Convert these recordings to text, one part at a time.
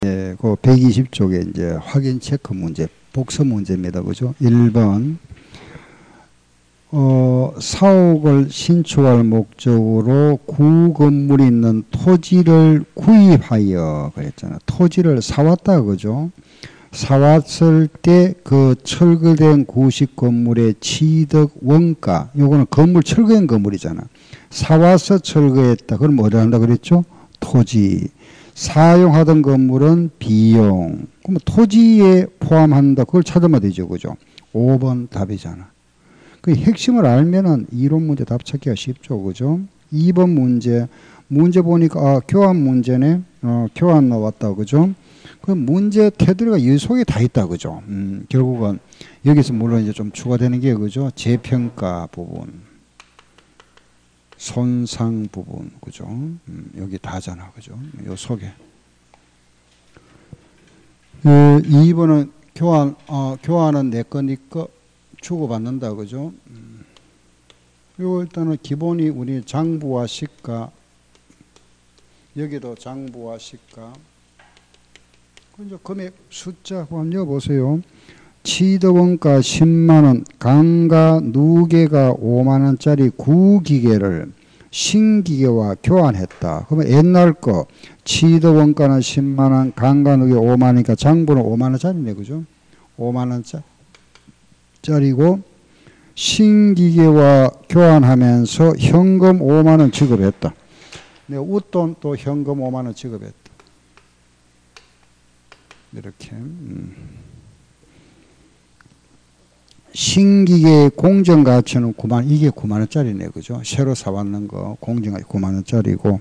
예, 그 120쪽에 이제 확인 체크 문제, 복서 문제입니다. 그죠? 1번. 사옥을 신축할 목적으로 구건물이 있는 토지를 구입하여 그랬잖아. 토지를 사왔다. 그죠? 사왔을 때 그 철거된 구식 건물의 취득 원가, 요거는 건물 철거한 건물이잖아. 사와서 철거했다. 그럼 뭐라 한다 그랬죠? 토지. 사용하던 건물은 비용. 그럼 토지에 포함한다. 그걸 찾으면 되죠. 그죠? 5번 답이잖아. 그 핵심을 알면은 이론 문제 답 찾기가 쉽죠. 그죠? 2번 문제 보니까 교환 문제네. 교환 나왔다. 그죠? 그 문제 테두리가 이 속에 다 있다. 그죠? 결국은 여기서 물론 이제 좀 추가되는 게 그죠? 재평가 부분, 손상 부분, 그죠? 여기 다잖아. 그죠? 요 속에. 2번은 교환은 내 거, 니 거 주고받는다. 그죠? 요 일단은 기본이 우리 장부와 시가, 여기도 장부와 시가. 이제 금액 숫자 한번 넣어보세요. 취득원가 10만원, 강가 누계가 5만원짜리 구기계를 신기계와 교환했다. 그러면 옛날 거 취득원가는 10만원, 강가 누계 5만원이니까 장부는 5만원짜리네. 그죠? 5만원짜리고 신기계와 교환하면서 현금 5만원 지급했다. 내가 웃돈 또 현금 5만원 지급했다. 이렇게. 신기계의 공정가치는 9만, 이게 9만원짜리네. 그죠? 새로 사왔는 거, 공정가치 9만원짜리고.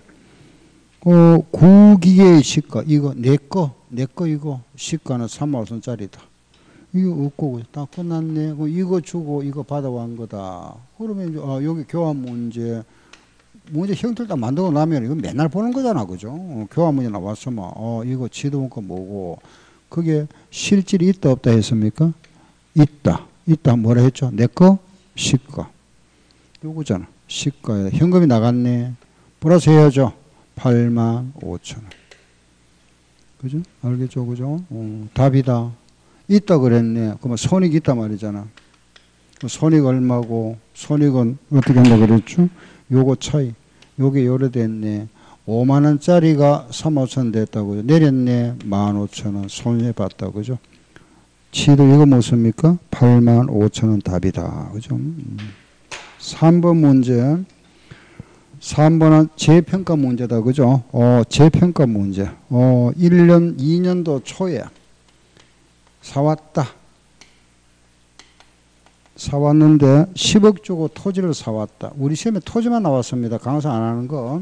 구기계의 시가, 이거 내 거 이거, 시가는 3만원짜리다. 이거 없고, 다 끝났네. 이거 주고, 이거 받아온 거다. 그러면 이제, 여기 교환 문제 형태를 다 만들고 나면 이거 맨날 보는 거잖아. 그죠? 교환 문제 나왔으면, 이거 취득원가 뭐고, 그게 실질이 있다 없다 했습니까? 있다. 뭐라 했죠? 내 거? 시가. 요거잖아. 시가에 현금이 나갔네. 플러스 해야죠. 8만 5천 원. 그죠? 알겠죠? 그죠? 답이다. 있다 그랬네. 그러면 손익이 있단 말이잖아. 손익 얼마고, 손익은 어떻게 한다 그랬죠? 요거 차이. 요게 요래 됐네. 5만원짜리가 3만 5천 됐다고요. 내렸네. 15,000원 손해봤다. 그죠? 취득 이거 무엇입니까? 8만 5천원 답이다. 그죠? 3번 문제. 3번은 재평가 문제다. 그죠? 재평가 문제. 1년, 2년도 초에 사왔다. 사왔는데 10억 주고 토지를 사왔다. 우리 시험에 토지만 나왔습니다. 강상 안 하는 거.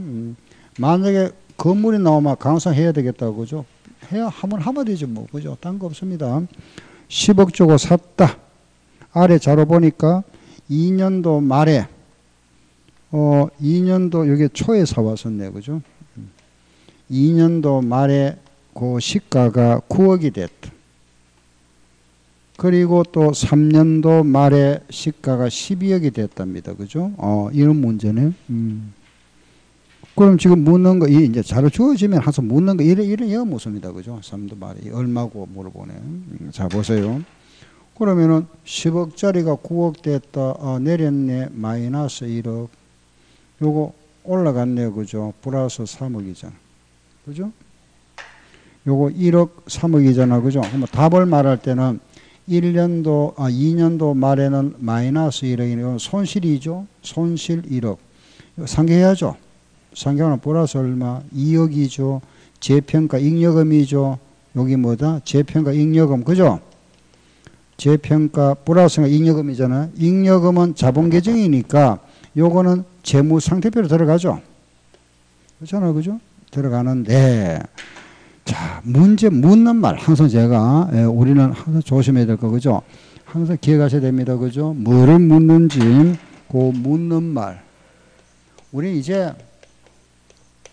만약에 건물이 나오면 강상 해야 되겠다고. 그죠? 하면 되지 뭐. 그죠? 딴 거 없습니다. 10억 주고 샀다. 아래 자료 보니까 2년도 말에 2년도 여기 초에 사왔었네. 그죠? 2년도 말에 그 시가가 9억이 됐다. 그리고 또 3년도 말에 시가가 12억이 됐답니다. 그죠? 이런 문제네. 그럼 지금 묻는 거, 이제 자료 주어지면 항상 묻는 거, 이래 묻습니다. 그죠? 3도 말이 얼마고 물어보네. 자, 보세요. 그러면은 10억짜리가 9억 됐다. 내렸네. 마이너스 1억. 요거 올라갔네요. 그죠? 플러스 3억이잖아. 그죠? 요거 1억 3억이잖아. 그죠? 그럼 답을 말할 때는 2년도 말에는 마이너스 1억이네요. 손실이죠? 손실 1억. 상계해야죠. 상계하는 플러스 얼마? 2억이죠. 재평가 잉여금이죠. 여기 뭐다? 재평가 잉여금. 그죠? 재평가 플러스가 잉여금이잖아요. 잉여금은 자본 계정이니까 요거는 재무상태표로 들어가죠. 그렇잖아요. 그죠? 들어가는데 자, 문제 묻는 말 항상 제가 우리는 항상 조심해야 될 거. 그죠? 항상 기억하셔야 됩니다. 그죠? 뭐를 묻는지 그 묻는 말. 우리 이제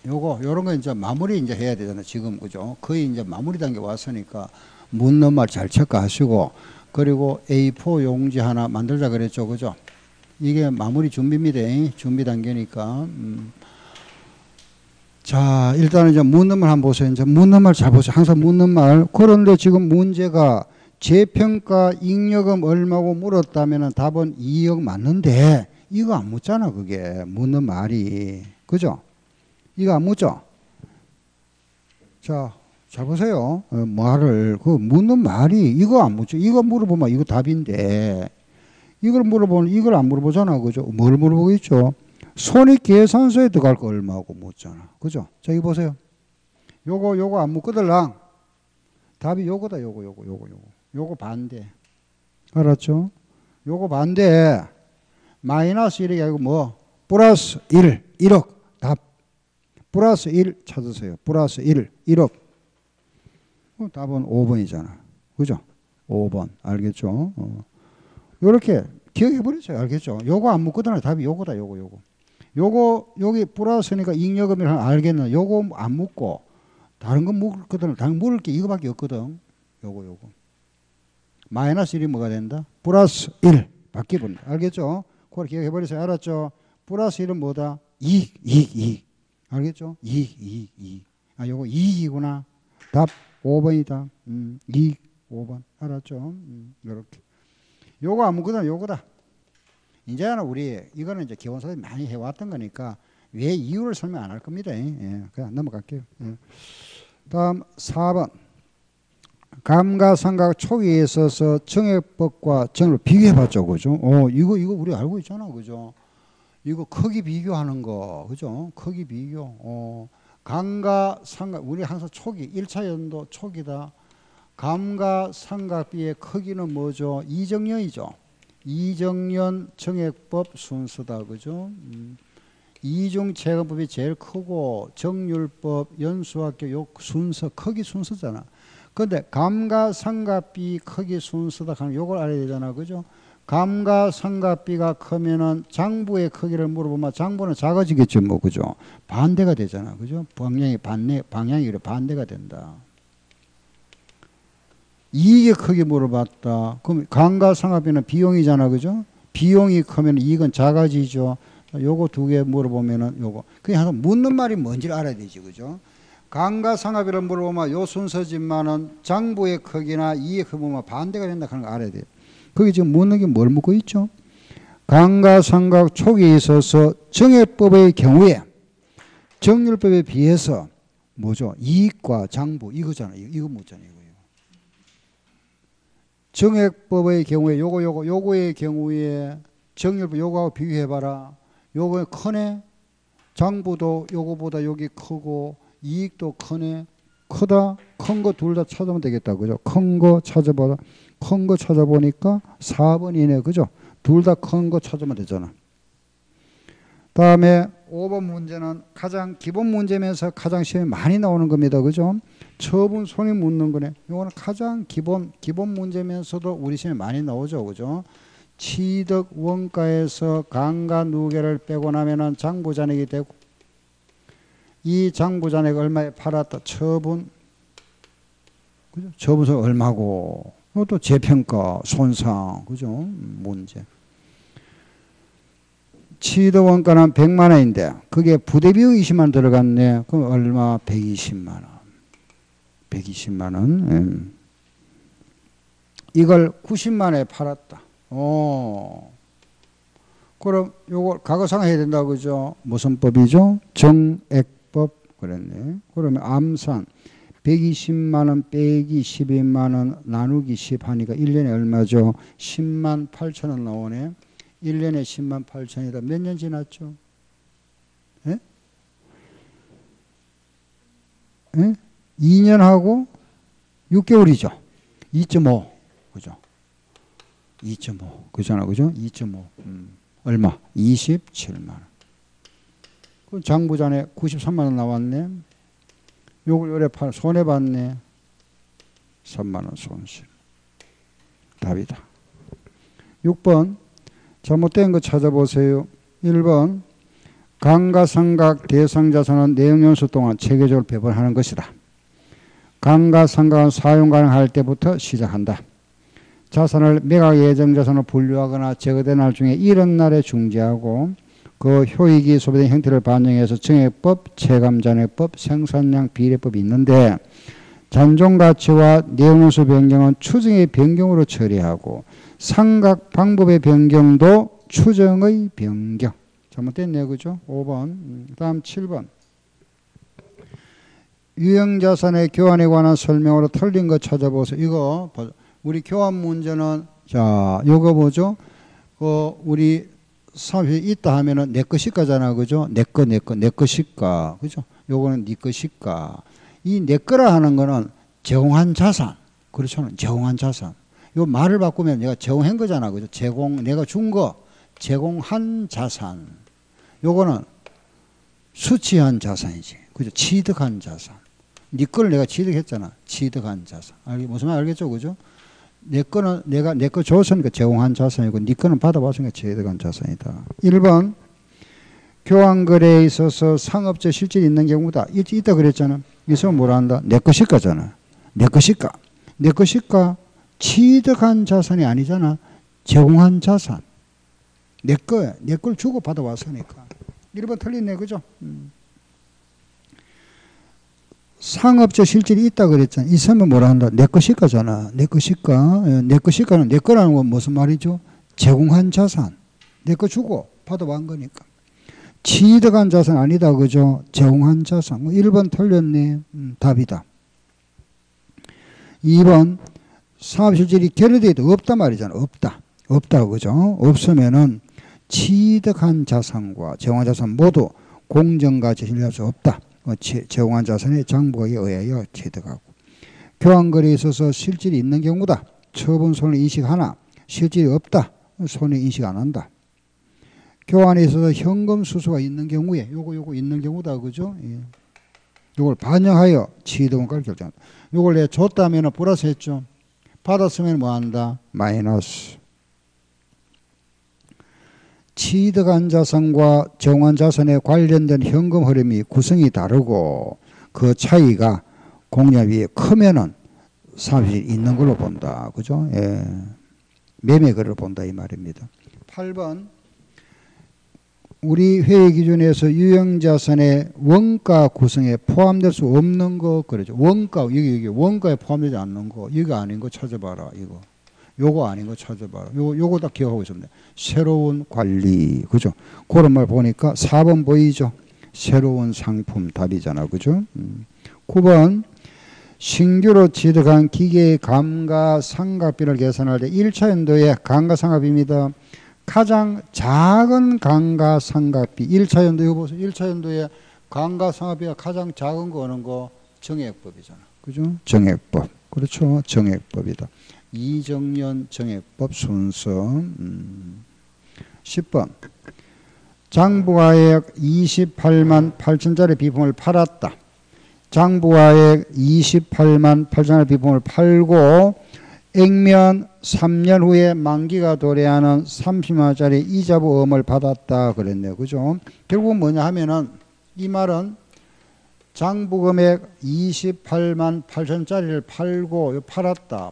요런 거 이제 마무리 이제 해야 되잖아요. 지금, 그죠? 거의 이제 마무리 단계 왔으니까 묻는 말 잘 체크하시고, 그리고 A4 용지 하나 만들자 그랬죠. 그죠? 이게 마무리 준비입니다. 준비 단계니까. 자, 일단은 이제 묻는 말 한번 보세요. 이제 묻는 말 잘 보세요. 항상 묻는 말. 그런데 지금 문제가 재평가 잉여금 얼마고 물었다면 답은 2억 맞는데 이거 안 묻잖아. 그게 묻는 말이. 그죠? 이거 안 묻죠? 자, 잘 보세요. 말을 그 묻는 말이 이거 안 묻죠. 이거 물어보면 이거 답인데 이걸 물어보면 이걸 안 물어보잖아. 그죠? 뭘 물어보겠죠? 손익계산서에 들어갈 거 얼마고 묻잖아. 그죠? 자, 이거 보세요. 요거 안 묻거들랑 답이 요거다. 요거 반대. 알았죠? 요거 반대. 마이너스 1이 아니고 뭐? 플러스 1, 1억. 답. 플러스 1 찾으세요. 플러스 1, 1억. 답은 5번이잖아. 그죠? 5번. 알겠죠? 요렇게 기억해버리세요. 알겠죠? 요거 안 묻거든. 답이 요거다. 요거 여기 플러스니까 잉여금이라는 알겠나? 요거 안 묻고 다른 거 묻거든. 다른 물을 게 이거밖에 없거든. 요거. 마이너스 1이 뭐가 된다? 플러스 1 바뀌어버린다. 알겠죠? 그걸 기억해버리세요. 알았죠? 플러스 1은 뭐다? 이익. 알겠죠? 이익. 아, 요거 이익이구나. 답 5번이다. 이익 5번. 알았죠? 요렇게. 요거 안 묻거든. 요거다. 이제는 우리 이거는 이제 기본서에 많이 해왔던 거니까 왜 이유를 설명 안 할 겁니다. 예, 그냥 넘어갈게요. 예. 다음 4번. 감가상각 초기에 있어서 정액법과 정을 비교해봤죠. 그죠? 이거 우리 알고 있잖아. 그죠? 이거 크기 비교하는 거. 그죠? 크기 비교. 감가상각, 우리 항상 초기, 1차 연도 초기다. 감가상각비의 크기는 뭐죠? 이정년이죠. 이정년 정액법 순서다. 그죠? 이중채권법이 제일 크고 정률법, 연수학교 요 순서, 크기 순서잖아. 근데 감가상각비 크기 순서다 하면 요걸 알아야 되잖아. 그죠? 감가상각비가 크면은 장부의 크기를 물어보면 장부는 작아지겠죠. 뭐, 그죠? 반대가 되잖아. 그죠? 방향이 반대가 된다. 이익의 크기 물어봤다. 그럼 감가상각비는 비용이잖아. 그죠? 비용이 크면 이익은 작아지죠. 요거 두 개 물어보면은 요거. 그냥 항상 묻는 말이 뭔지를 알아야 되지. 그죠? 감가상각비를 물어보면 요 순서지만은 장부의 크기나 이익의 크기 보면 반대가 된다 하는 거 알아야 돼요. 거기 지금 묻는 게 뭘 묻고 있죠? 감가상각 초기에 있어서 정액법의 경우에 정률법에 비해서 뭐죠? 이익과 장부 이거잖아요. 이거 묻잖아요. 정액법의 경우에 요거의 경우에 정률법 요거하고 비교해봐라. 요거 크네. 장부도 요거보다 여기 크고 이익도 크네. 크다. 큰 거 둘 다 찾으면 되겠다. 그죠? 큰 거 찾아봐라. 큰 거 찾아보니까 4번이네. 그죠? 둘 다 큰 거 찾으면 되잖아. 다음에 5번 문제는 가장 기본 문제면서 가장 시험에 많이 나오는 겁니다. 그죠? 처분 손이 묻는 거네. 이거는 가장 기본 문제면서도 우리 시험에 많이 나오죠. 그죠? 취득 원가에서 강가 누계를 빼고 나면은 장부잔액이 되고 이 장부잔액 얼마에 팔았다. 처분. 그죠? 처분서 얼마고. 이것도 재평가, 손상. 그죠? 문제. 취득 원가는 100만 원인데 그게 부대비용 20만 원 들어갔네. 그럼 얼마? 120만 원. 120만 원. 이걸 90만 원에 팔았다. 그럼 요걸 가거상해야 된다. 그죠? 무슨 법이죠? 정액법 그랬네. 그러면 암산 120만 원 빼기 12만 원 나누기 10 하니까 1년에 얼마죠? 10만 8천 원 나오네. 1년에 10만 8천이다. 몇 년 지났죠? 예? 예? 2년하고 6개월이죠. 2.5. 그죠? 2.5. 그잖아. 그죠? 2.5. 얼마? 27만 원. 그 장부잔에 93만 원 나왔네. 요걸 요래 손해봤네. 3만 원 손실. 답이다. 6번. 잘못된 거 찾아보세요. 1번. 감가상각 대상자산은 내용연수 동안 체계적으로 배분하는 것이다. 감가상각은 사용 가능할 때부터 시작한다. 자산을 매각 예정 자산으로 분류하거나 제거된 날 중에 이런 날에 중지하고 그 효익이 소비된 형태를 반영해서 정액법, 체감잔액법, 생산량 비례법이 있는데 잔존가치와 내용연수 변경은 추정의 변경으로 처리하고 상각 방법의 변경도 추정의 변경. 잘못됐네요. 그죠? 5번. 다음 7번. 유형자산의 교환에 관한 설명으로 틀린 거 찾아보세요. 이거 우리 교환 문제는 자 요거 뭐죠? 우리 사업이 있다 하면은 내 것이가잖아. 그죠? 내 거 시가. 그죠? 요거는 네 것이가. 이 내 거라 하는 거는 제공한 자산. 그렇잖아. 제공한 자산. 요 말을 바꾸면 내가 제공한 거잖아. 그죠? 내가 준 거. 제공한 자산. 요거는 수취한 자산이지. 그죠? 취득한 자산. 네 거를 내가 취득했잖아. 취득한 자산. 무슨 말 알겠죠? 그죠? 내 거는 내 거 줬으니까 제공한 자산이고 네 거는 받아봤으니까 취득한 자산이다. 1번. 교환거래에 있어서 상업적 실질이 있는 경우다. 있다 그랬잖아. 있으면 뭐라 한다? 내 것이가잖아. 내 것이가. 내 것이가 취득한 자산이 아니잖아. 제공한 자산. 내 거야. 내 걸 주고 받아왔으니까. 1번 틀렸네. 그죠? 상업적 실질이 있다 그랬잖아. 있으면 뭐라 한다? 내 것이가잖아. 내 것이가. 내 것이가는 내 거라는 건 무슨 말이죠? 제공한 자산. 내 거 주고 받아온 거니까. 취득한 자산 아니다. 그죠? 제공한 자산. 1번 틀렸네. 답이다. 2번. 상업실질이 결여되어 있다. 없다 말이잖아. 없다. 그죠? 없으면은 취득한 자산과 제공한 자산 모두 공정가치 신뢰할 수 없다. 제공한 자산의 장부에 의하여 취득하고. 교환거래에 있어서 실질이 있는 경우다. 처분 손해 인식하나 실질이 없다. 손해 인식 안 한다. 교환에 있어서 현금 수수가 있는 경우에 요거 있는 경우다. 그죠? 예. 요걸 반영하여 취득원가를 결정한다. 요걸 내가 줬다면 플러스 했죠. 받았으면 뭐 한다? 마이너스. 취득한 자산과 제공한 자산에 관련된 현금 흐름이 구성이 다르고 그 차이가 공략이 크면은 사실이 있는 걸로 본다. 그죠? 예. 매매거래를 본다 이 말입니다. 8번. 우리 회의 기준에서 유형자산의 원가 구성에 포함될 수 없는 거 그러죠. 원가 여기 원가에 포함되지 않는 거 이거 아닌 거 찾아봐라. 요거 아닌 거 찾아봐라. 요거 딱 기억하고 있으면 돼. 새로운 관리. 그죠? 그런 말 보니까 4번 보이죠? 새로운 상품 답이잖아. 그죠? 9번. 신규로 취득한 기계의 감가상각비를 계산할 때 1차 연도의 감가상각비입니다. 가장 작은 감가상각비 1차 연도 이거 보세요. 1차 연도에 감가상각비가 가장 작은 거 어느 거 정액법이잖아. 그죠? 정액법. 그렇죠. 정액법이다. 이정년 정액법 순서. 10번. 장부가액 28만 8천짜리 비품을 팔았다. 장부가액 28만 8천짜리 비품을 팔고 액면 3년 후에 만기가 도래하는 30만원짜리 이자보험을 받았다 그랬네요. 그죠? 결국은 뭐냐 하면은 이 말은 장부금액 28만 8천짜리를 팔고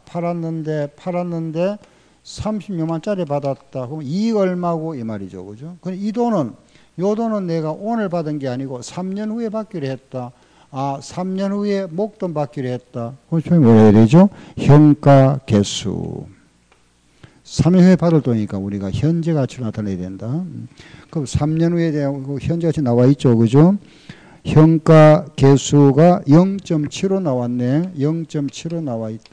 팔았는데 36만짜리 받았다. 그럼 이익 얼마고 이 말이죠. 그죠? 이 돈은 요 돈은 내가 오늘 받은 게 아니고 3년 후에 받기로 했다. 3년 후에 목돈 받기로 했다. 그럼 뭐라 해야 되죠? 현가 개수. 3년 후에 받을 돈이니까 우리가 현재 가치를 나타내야 된다. 그럼 3년 후에 대한 현재 가치 나와 있죠. 그죠? 현가 개수가 0.75 나왔네. 0.75 나와 있다.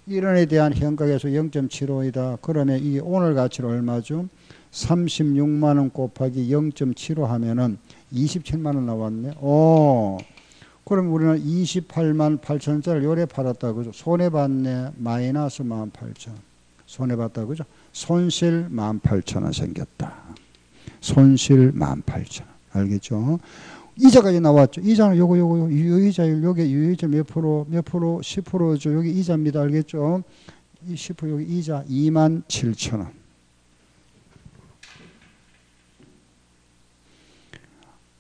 1원에 대한 현가 개수 0.75이다. 그러면 이 오늘 가치는 얼마죠? 36만 원 곱하기 0.75 하면은 27만 원 나왔네. 그럼 우리는 28만 8천원짜리를 요래 팔았다. 그죠? 손해봤네. 마이너스 18,000원. 손해봤다. 그죠? 손실 18,000원 생겼다. 손실 18,000원. 알겠죠? 이자까지 나왔죠. 이자는 요거 이자율 요게 유이자 몇 프로 10%죠. 여기 이자입니다. 알겠죠? 이 10% 여기 이자 27,000원.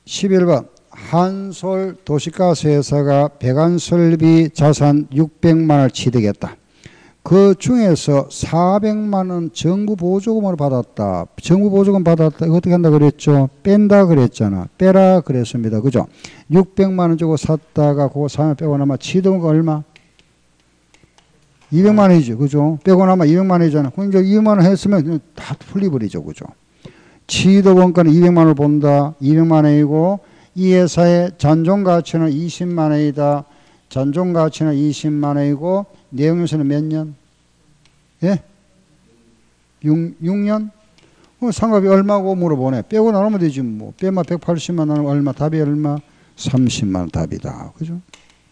11번 한솔 도시가스 회사가 배관설비 자산 600만 원을 취득했다. 그 중에서 400만 원 정부 보조금을 받았다. 정부 보조금 받았다. 이거 어떻게 한다 그랬죠? 뺀다 그랬잖아. 빼라 그랬습니다. 그죠? 600만 원 주고 샀다가 그거 사면 빼고 나면 취득은 얼마? 200만 원이죠. 그죠? 빼고 나면 200만 원이잖아. 그럼 이제 200만 원 했으면 다 풀리버리죠. 그죠? 취득 원가는 200만 원을 본다. 200만 원이고 이 회사의 잔존 가치는 20만 원이다. 잔존 가치는 20만 원이고 내용에서는 몇 년? 예? 6년? 상업이 얼마고 물어보네. 빼고 나누면 되지 뭐. 빼면 180만 원 얼마? 답이 얼마? 30만 원 답이다. 그죠?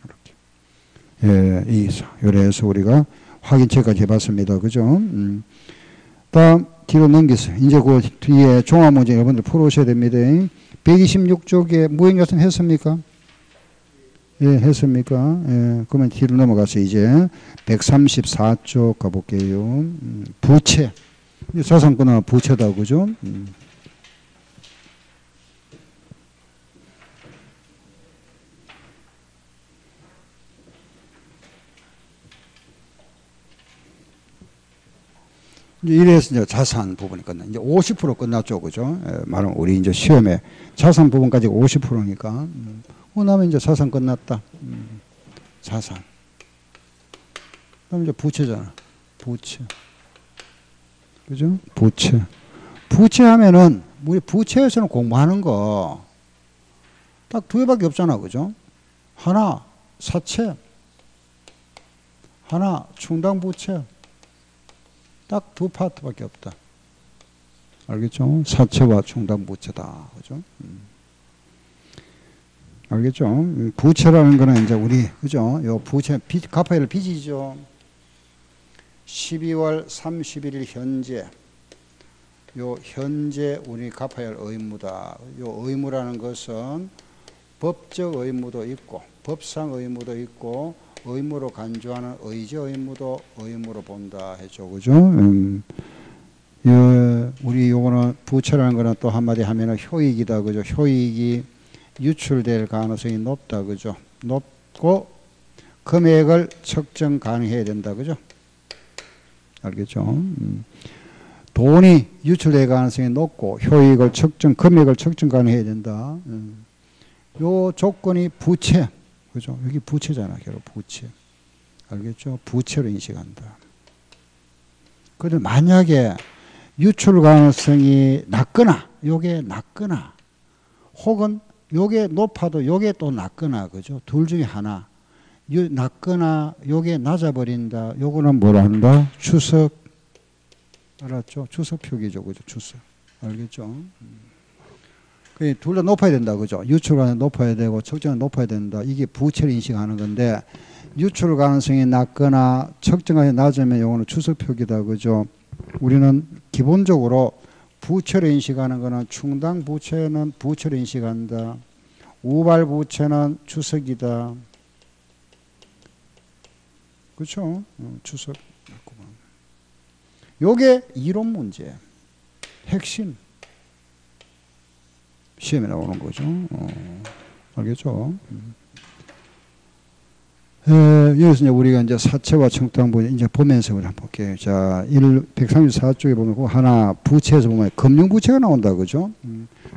이렇게. 예, 요래서 우리가 확인체까지 해봤습니다. 그죠? 다음 뒤로 넘기세요. 이제 그 뒤에 종합 문제 여러분들 풀어오셔야 됩니다. 126쪽에 무형자산 했습니까? 예, 했습니까? 예, 그러면 뒤로 넘어가서 이제 134쪽 가볼게요. 부채. 자산 끊어 부채다, 그죠? 이제 이래서 이제 자산 부분이 끝나. 이제 50% 끝났죠, 그죠? 예, 말은 우리 이제 시험에 자산 부분까지 50%니까. 그다음에 이제 자산 끝났다. 자산. 그다음 이제 부채잖아. 부채. 그죠? 부채. 부채 하면은 우리 부채에서는 공부하는 거 딱 두 개밖에 없잖아, 그죠? 하나 사채, 하나 충당 부채. 딱 두 파트밖에 없다. 알겠죠? 사채와 충당 부채다, 그죠? 알겠죠? 부채라는 거는 이제 우리, 그죠? 요 부채, 갚아야 할 빚이죠. 12월 31일 현재, 요 현재 우리 갚아야 할 의무다. 요 의무라는 것은 법적 의무도 있고, 법상 의무도 있고, 의무로 간주하는 의제 의무도 의무로 본다 했죠. 그죠? 우리 요거는 부채라는 거는 또 한마디 하면은 효익이다. 그죠? 효익이 유출될 가능성이 높다. 그죠? 높고 금액을 측정 가능해야 된다. 그죠? 알겠죠? 돈이 유출될 가능성이 높고 효익을 측정, 금액을 측정 가능해야 된다. 요 조건이 부채. 그죠? 여기 부채잖아. 결국 부채. 알겠죠? 부채로 인식한다. 그런데 만약에 유출 가능성이 낮거나 요게 낮거나 혹은 요게 높아도 요게 또 낮거나 그죠? 둘 중에 하나. 낮거나 요게 낮아버린다. 요거는 뭐라 한다? 추석. 알았죠? 추석 표기죠. 그죠? 추석. 알겠죠? 둘 다 높아야 된다. 그죠? 유출 가능성이 높아야 되고 측정은 높아야 된다. 이게 부채를 인식하는 건데 유출 가능성이 낮거나 측정 가능성이 낮으면 요거는 추석 표기다. 그죠? 우리는 기본적으로 부채를 인식하는 거는 충당 부채는 부채를 인식한다. 우발 부채는 추석이다. 그렇죠? 추석. 요게 이론 문제. 핵심. 시험에 나오는 거죠. 알겠죠? 여기서 이제 우리가 이제 사채와 청탁 부분 이제 보면서 우리 한번 볼게요. 자, 134쪽에 보면 그 하나 부채에서 보면 금융부채가 나온다. 그죠?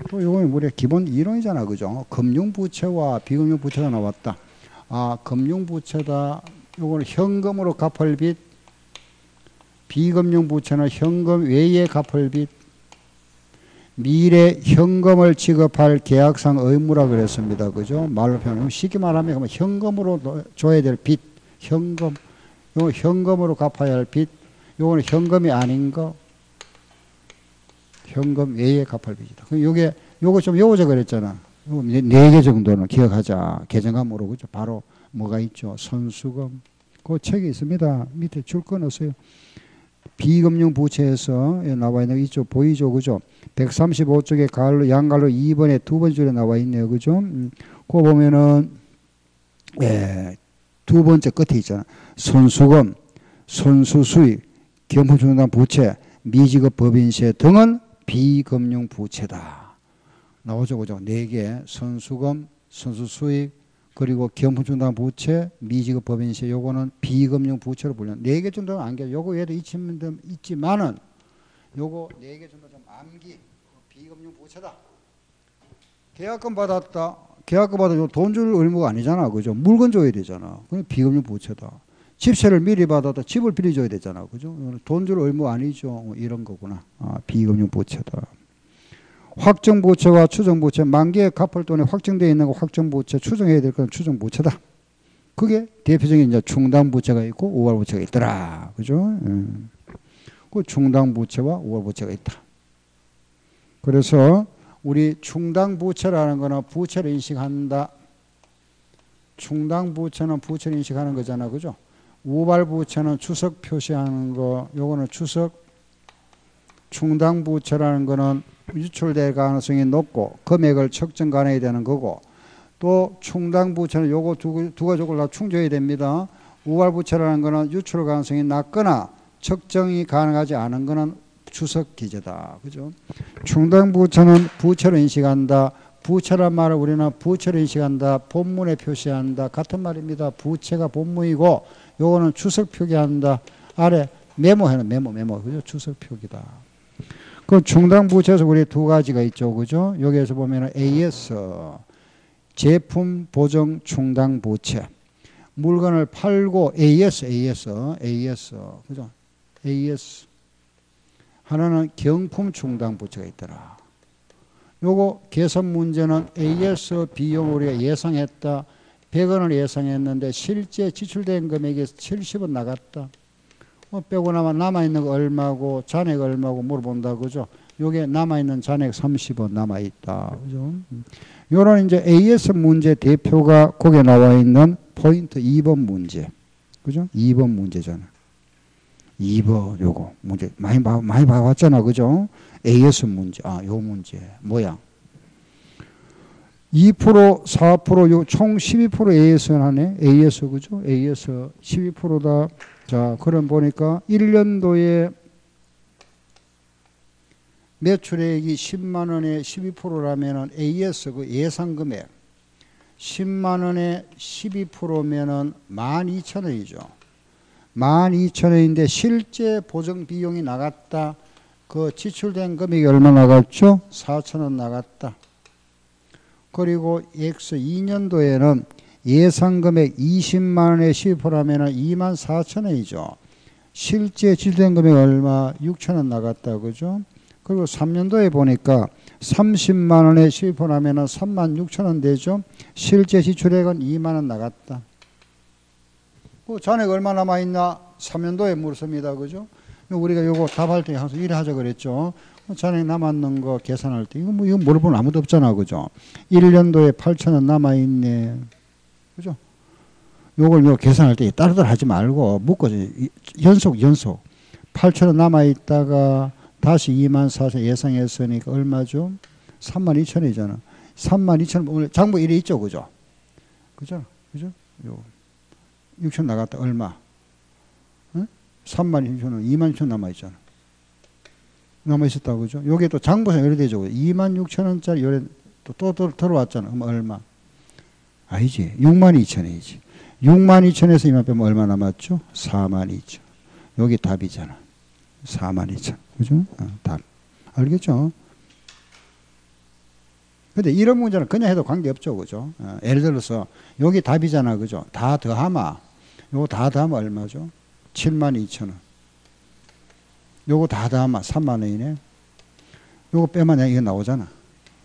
또 이거는 우리 기본 이론이잖아. 그죠? 금융부채와 비금융부채가 나왔다. 아, 금융부채다. 요거는 현금으로 갚을 빚. 비금융부채는 현금 외에 갚을 빚. 미래 현금을 지급할 계약상 의무라 그랬습니다. 그죠? 말로 표현하면 쉽게 말하면 현금으로 줘야 될 빚, 현금. 요거 현금으로 갚아야 할 빚. 요거는 현금이 아닌 거. 현금 외에 갚을 빚이다. 요거 좀 외우자 그랬잖아. 네 개 정도는 기억하자. 계정감으로. 그죠? 바로 뭐가 있죠? 선수금. 그 책이 있습니다. 밑에 줄 끊었어요. 비금융 부채에서 나와 있는 이쪽 보이죠? 그죠? 135쪽에 가로 양갈로 2번에 두 번째 줄에 나와 있네요. 그죠? 그거 보면은 두 번째 끝에 있잖아. 선수금, 선수수익, 경품충당 부채, 미지급 법인세 등은 비금융 부채다. 나오죠? 그죠? 네 개. 선수금, 선수수익, 그리고 기업품 충당 부채, 미지급 법인세 요거는 비금융 부채로 불려. 4개 정도는 암기. 요거 외에도 있지만은 요거 4개 정도 좀 암기. 비금융 부채다. 계약금 받았다. 계약금 받아 돈 줄 의무가 아니잖아. 그죠? 물건 줘야 되잖아. 그냥 비금융 부채다. 집세를 미리 받았다. 집을 미리 줘야 되잖아. 그죠? 돈 줄 의무 아니죠. 이런 거구나. 비금융 부채다. 확정 부채와 추정 부채, 만기에 갚을 돈이 확정되어 있는 거 확정 부채, 추정해야 될 건 추정 부채다. 그게 대표적인 이제 충당 부채가 있고 우발 부채가 있더라. 그죠? 그 충당 부채와 우발 부채가 있다. 그래서 우리 충당 부채라는 거는 부채를 인식한다. 충당 부채는 부채를 인식하는 거잖아. 그죠? 우발 부채는 추석 표시하는 거. 요거는 추석. 충당 부채라는 거는 유출될 가능성이 높고 금액을 측정 가능해야 되는 거고, 또 충당 부채는 요거 두 가지를 다 충족해야 됩니다. 우발 부채라는 거는 유출 가능성이 낮거나 측정이 가능하지 않은 거는 추석 기재다. 그죠? 충당 부채는 부채로 인식한다. 부채란 말을 우리는 부채로 인식한다. 본문에 표시한다. 같은 말입니다. 부채가 본문이고 요거는 추석 표기한다. 아래 메모해는 메모. 그죠? 추석 표기다. 그 충당 부채에서 우리 두 가지가 있죠. 그죠? 여기에서 보면은 AS, 제품 보정 충당 부채. 물건을 팔고 AS. 그죠? AS. 하나는 경품 충당 부채가 있더라. 요거 계산 문제는 AS 비용 우리가 예상했다. 100원을 예상했는데 실제 지출된 금액이 70원 나갔다. 빼고 남아있는 거 얼마고 잔액 얼마고 물어본다. 그죠? 요게 남아있는 잔액 30원 남아있다. 그죠? 요런 이제 AS 문제 대표가 거기에 나와 있는 포인트 2번 문제. 그죠? 2번 문제잖아. 2번 요거 문제 많이 봐왔잖아. 그죠? AS 문제. 요 문제. 모양. 2%, 4%, 요 총 12% AS는 하네. AS, 그죠? AS 12%다. 자, 그럼 보니까 1년도에 매출액이 10만 원에 12%라면은 AS 그 예상 금액 10만 원에 12%면은 12,000원이죠. 12,000원인데 실제 보정 비용이 나갔다. 그 지출된 금액이 얼마 나갔죠? 4,000원 나갔다. 그리고 X 2년도에는 예상 금액 20만 원에 12%라면 24,000원이죠. 실제 지출된 금액 얼마? 6,000원 나갔다. 그죠? 그리고 3년도에 보니까 30만 원에 12%라면 36,000원 되죠. 실제 지출액은 2만 원 나갔다. 그 잔액 얼마 남아있나? 3년도에 물습니다. 그죠? 우리가 요거 답할 때 항상 이래 하자 그랬죠. 잔액 남았는 거 계산할 때 이거 물어보는 아무도 없잖아. 그죠? 1년도에 8,000원 남아있네. 그죠? 요걸 계산할 때 따로따로 하지 말고 묶어서 연속 8,000원 남아있다가 다시 24,000원 예상했으니까 얼마죠? 32,000원이잖아. 32,000원 오늘 장부 일이 있죠. 그죠? 그죠? 요 6,000원 나갔다. 얼마? 응? 32,000원, 22,000원 남아있잖아. 남아있었다고. 그죠? 요게 또 장부상 이래 되죠. 26,000원짜리 요래 또 들어왔잖아. 그럼 얼마? 아니지. 62,000원이지. 62,000원에서 이만 빼면 얼마 남았죠? 42,000원. 여기 답이잖아. 42,000원. 그죠? 답. 알겠죠? 근데 이런 문제는 그냥 해도 관계없죠. 그죠? 예를 들어서 여기 답이잖아. 그죠? 다 더하면 요거 다 더하면 얼마죠? 72,000원. 요거 다 더하면 3만 원이네. 요거 빼면 이거 나오잖아.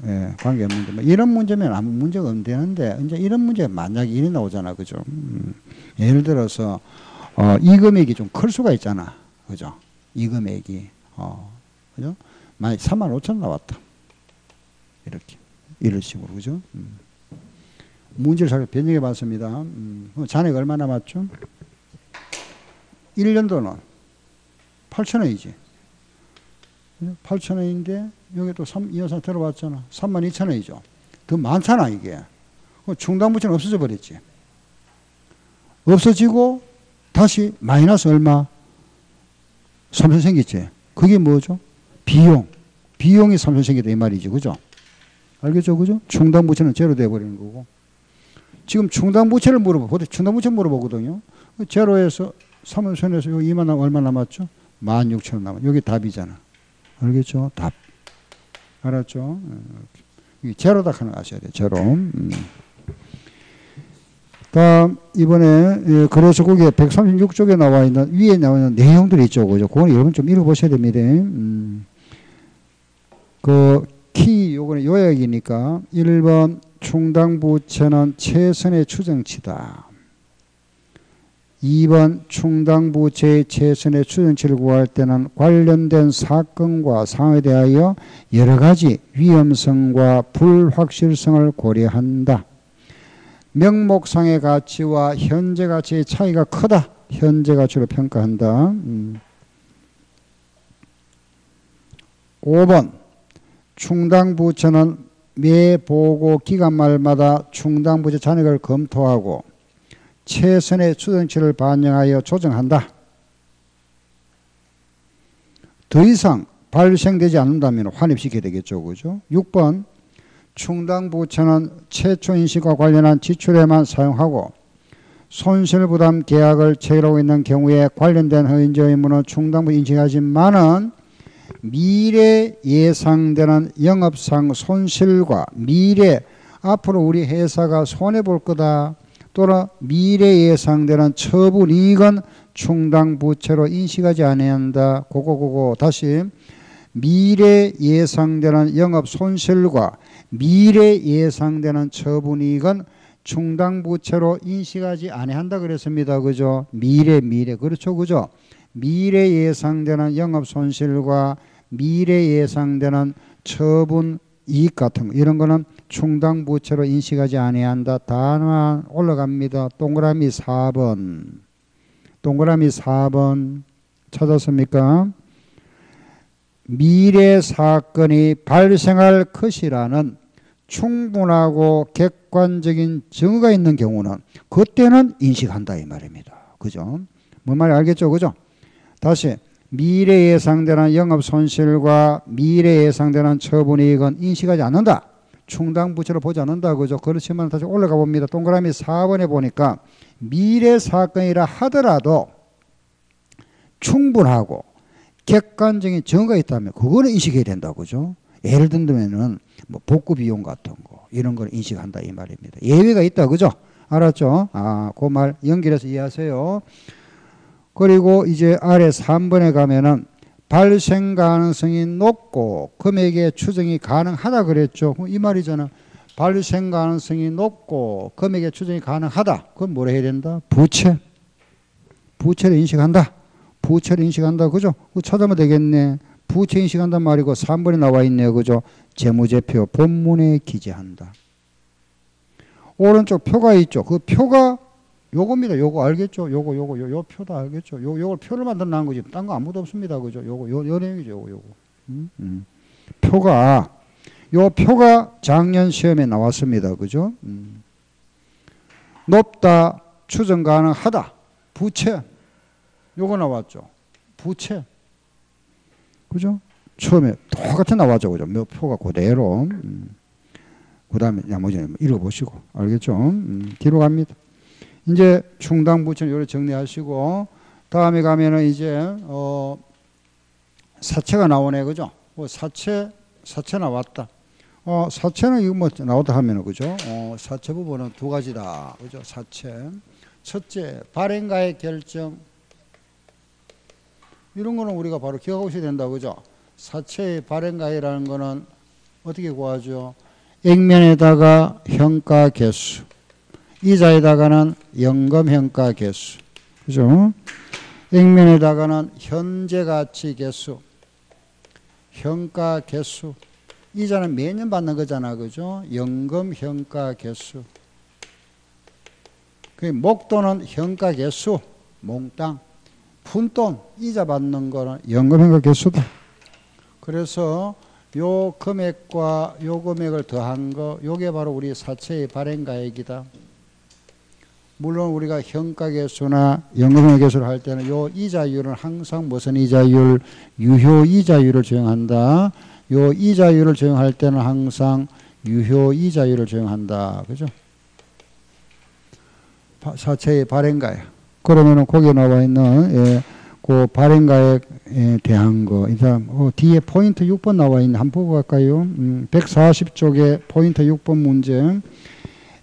예, 관계없는데. 뭐 이런 문제면 아무 문제가 안 되는데, 이제 이런 문제가 만약에 일이 나오잖아. 그죠? 예를 들어서, 이 금액이 좀 클 수가 있잖아. 그죠? 이 금액이. 그죠? 만약 35,000원 나왔다. 이렇게. 이런 식으로. 그죠? 문제를 잘 변형해 봤습니다. 잔액 얼마 남았죠? 1년도는 8,000원이지. 8,000원인데, 여기 또 이 여사 들어봤잖아. 32,000원이죠. 더 많잖아, 이게. 충당부채는 없어져 버렸지. 없어지고, 다시 마이너스 얼마? 3천 생겼지. 그게 뭐죠? 비용. 비용이 3천 생겼다, 이 말이지. 그죠? 알겠죠? 그죠? 충당부채는 제로 돼버리는 거고. 지금 충당부채를 보통 충당부채 물어보거든요. 제로에서 3원선에서 여기 2만 원 얼마 남았죠? 16,000원 남았. 여기 답이잖아. 알겠죠? 답. 알았죠? 제로다 하는 거 아셔야 돼요. 제로. 다음 이번에 그래서 거기에 136쪽에 나와 있는 위에 나와 있는 내용들이 있죠. 그죠? 그건 여러분 좀 읽어보셔야 됩니다. 그 키 요거는 요약이니까 1번 충당부채는 최선의 추정치다. 2번 충당부채의 최선의 추정치를 구할 때는 관련된 사건과 상황에 대하여 여러 가지 위험성과 불확실성을 고려한다. 명목상의 가치와 현재 가치의 차이가 크다. 현재 가치로 평가한다. 5번 충당부채는 매 보고 기간 말마다 충당부채 잔액을 검토하고 최선의 추정치를 반영하여 조정한다. 더 이상 발생되지 않는다면 환입시켜야 되겠죠. 그죠? 6번 충당부채는 최초인식과 관련한 지출에만 사용하고 손실부담 계약을 체결하고 있는 경우에 관련된 허위인지 의무는 충당부 인식하지만은 미래 예상되는 영업상 손실과 미래 앞으로 우리 회사가 손해볼 거다 또는 미래 예상되는 처분이익은 충당부채로 인식하지 않아야 한다. 그거 다시 미래 예상되는 영업 손실과 미래 예상되는 처분이익은 충당부채로 인식하지 않아야 한다 그랬습니다. 그죠? 미래 그렇죠. 그죠? 미래 예상되는 영업 손실과 미래 예상되는 처분 이익 같은 거 이런 거는 충당부채로 인식하지 않아야 한다. 다만 올라갑니다. 동그라미 4번. 동그라미 4번 찾았습니까? 미래 사건이 발생할 것이라는 충분하고 객관적인 증거가 있는 경우는 그때는 인식한다 이 말입니다. 그죠? 뭔 말인지 알겠죠? 그죠? 다시 미래 예상되는 영업 손실과 미래 예상되는 처분이익은 인식하지 않는다. 충당부채로 보지 않는다. 그죠? 그렇지만 다시 올라가 봅니다. 동그라미 4번에 보니까 미래 사건이라 하더라도 충분하고 객관적인 증거가 있다면 그거는 인식해야 된다. 그죠? 예를 들면은 뭐 복구 비용 같은 거 이런 걸 인식한다 이 말입니다. 예외가 있다. 그죠? 알았죠? 그 말 연결해서 이해하세요. 그리고 이제 아래 3번에 가면은 발생 가능성이 높고 금액의 추정이 가능하다 그랬죠. 이 말이잖아. 발생 가능성이 높고 금액의 추정이 가능하다. 그건 뭐라 해야 된다? 부채. 부채를 인식한다. 부채를 인식한다. 그죠? 그거 찾아보면 되겠네. 부채 인식한단 말이고 3번에 나와 있네요. 그죠? 재무제표 본문에 기재한다. 오른쪽 표가 있죠. 그 표가 요겁니다. 요거 알겠죠? 요 표다 알겠죠? 요걸 표를 만들어 놓은 거지. 딴 거 아무도 없습니다. 그죠? 요 내용이죠. 요거. 표가 작년 시험에 나왔습니다. 그죠? 높다, 추정 가능하다, 부채. 요거 나왔죠. 부채. 그죠? 처음에 똑같이 나왔죠. 그죠? 표가 그대로. 그 다음에 나머지는 읽어보시고. 알겠죠? 뒤로 갑니다. 이제 충당부채는 요렇게 정리하시고, 다음에 가면은 이제, 사채가 나오네. 그죠? 사채 나왔다. 사채는 이거 뭐 나오다 하면은, 그죠? 사채 부분은 두 가지다. 그죠? 사채. 첫째, 발행가의 결정. 이런 거는 우리가 바로 기억하고 있어야 된다. 그죠? 사채의 발행가이라는 거는 어떻게 구하죠? 액면에다가 현가 개수. 이자에다가는 연금 현가 개수. 그죠? 액면에다가는 현재 가치 개수. 현가 개수. 이자는 매년 받는 거잖아. 그죠? 연금 현가 개수. 그 목돈은 현가 개수. 몽땅. 푼돈 이자 받는 거는 연금 현가 개수다. 그래서 요 금액과 요 금액을 더한 거, 요게 바로 우리 사채의 발행가액이다. 물론 우리가 현가 개수나 연금 현가 개수를 할 때는 요 이자율은 항상 무슨 이자율? 유효 이자율을 적용한다. 요 이자율을 적용할 때는 항상 유효 이자율을 적용한다. 그죠? 사채의 발행가액. 그러면은 거기에 나와 있는 그 발행가액에 대한 거. 이 사람 뒤에 포인트 6번 나와 있는 한번 보고 갈까요? 140쪽에 포인트 6번 문제.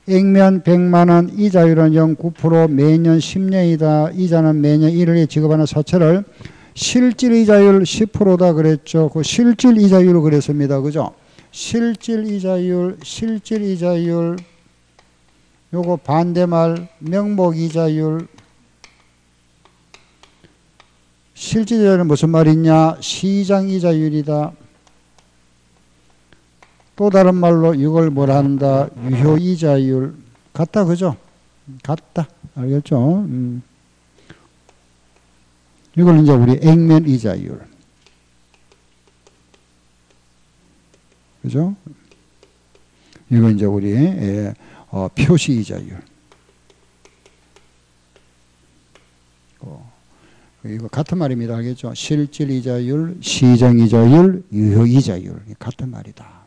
액면 100만 원, 이자율은 0.9%, 매년 10년이다. 이자는 매년 1월에 지급하는 사채를 실질 이자율 10%다 그랬죠. 그 실질 이자율을 그랬습니다. 그죠? 실질 이자율 요거 반대말 명목 이자율. 실질 이자율은 무슨 말이냐? 시장 이자율이다. 또 다른 말로 이걸 뭐라 한다? 유효 이자율. 같다 그죠? 같다. 알겠죠? 이걸 이제 우리 액면 이자율. 그죠? 이거 이제 우리 표시 이자율. 이거 같은 말입니다. 알겠죠? 실질 이자율, 시장 이자율, 유효 이자율. 같은 말이다.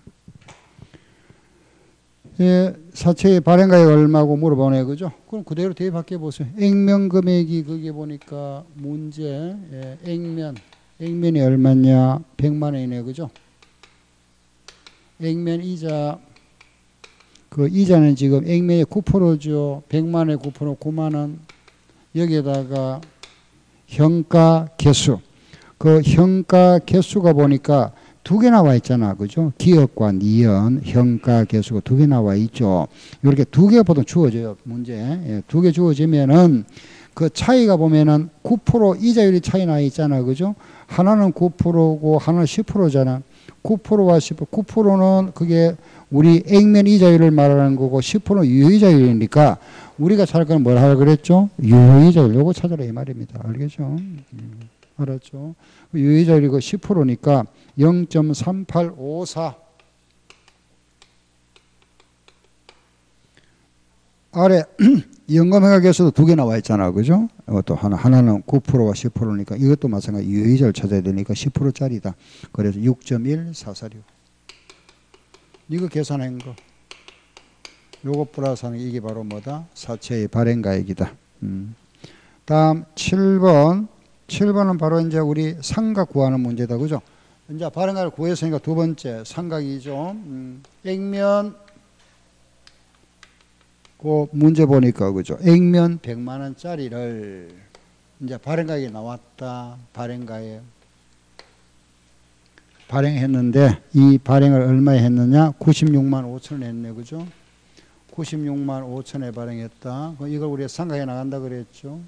사채의 발행가액 얼마고 물어보네요. 그죠? 그럼 그대로 대입할게 보세요. 액면 금액이 거기에 보니까 문제, 액면이 얼마냐? 100만 원이네. 그죠? 액면 이자, 그 이자는 지금 액면의 9%죠. 100만 원에 9%, 9만 원. 여기에다가 현가 개수. 그 현가 개수가 보니까 두 개 나와 있잖아. 그죠? 기업과 니은, 현가 개수가 두 개 나와 있죠. 이렇게 두 개가 보통 주어져요. 문제. 두 개 주어지면은 그 차이가 보면은 9% 이자율이 차이 나 있잖아. 그죠? 하나는 9%고 하나는 10%잖아. 9%와 10%. 9%는 그게 우리 액면 이자율을 말하는 거고 10%는 유효 이자율이니까 우리가 찾을 건 뭐라 하라 그랬죠? 유효 이자율. 요거 찾으라 이 말입니다. 알겠죠? 알았죠? 유효 이자율이고 10%니까 0.3854. 아래 연금회각에서도 두 개 나와 있잖아. 그죠? 또 하나는 9%와 10%니까 이것도 마찬가지 유효이자를 찾아야 되니까 10%짜리다. 그래서 6.1446. 이거 계산한 거. 요거 플러스하는 이게 바로 뭐다? 사채의 발행가액이다. 다음 7번. 7번은 바로 이제 우리 삼각 구하는 문제다. 그죠? 이제 발행가를 구했으니까 두 번째 삼각이죠. 액면 그 문제 보니까 그죠? 액면 100만 원짜리를 이제 발행가액이 나왔다. 발행가액 발행했는데 이 발행을 얼마에 했느냐? 96만 5천 원 했네. 그죠? 96만 5천에 발행했다. 이걸 우리가 삼각해 나간다 그랬죠.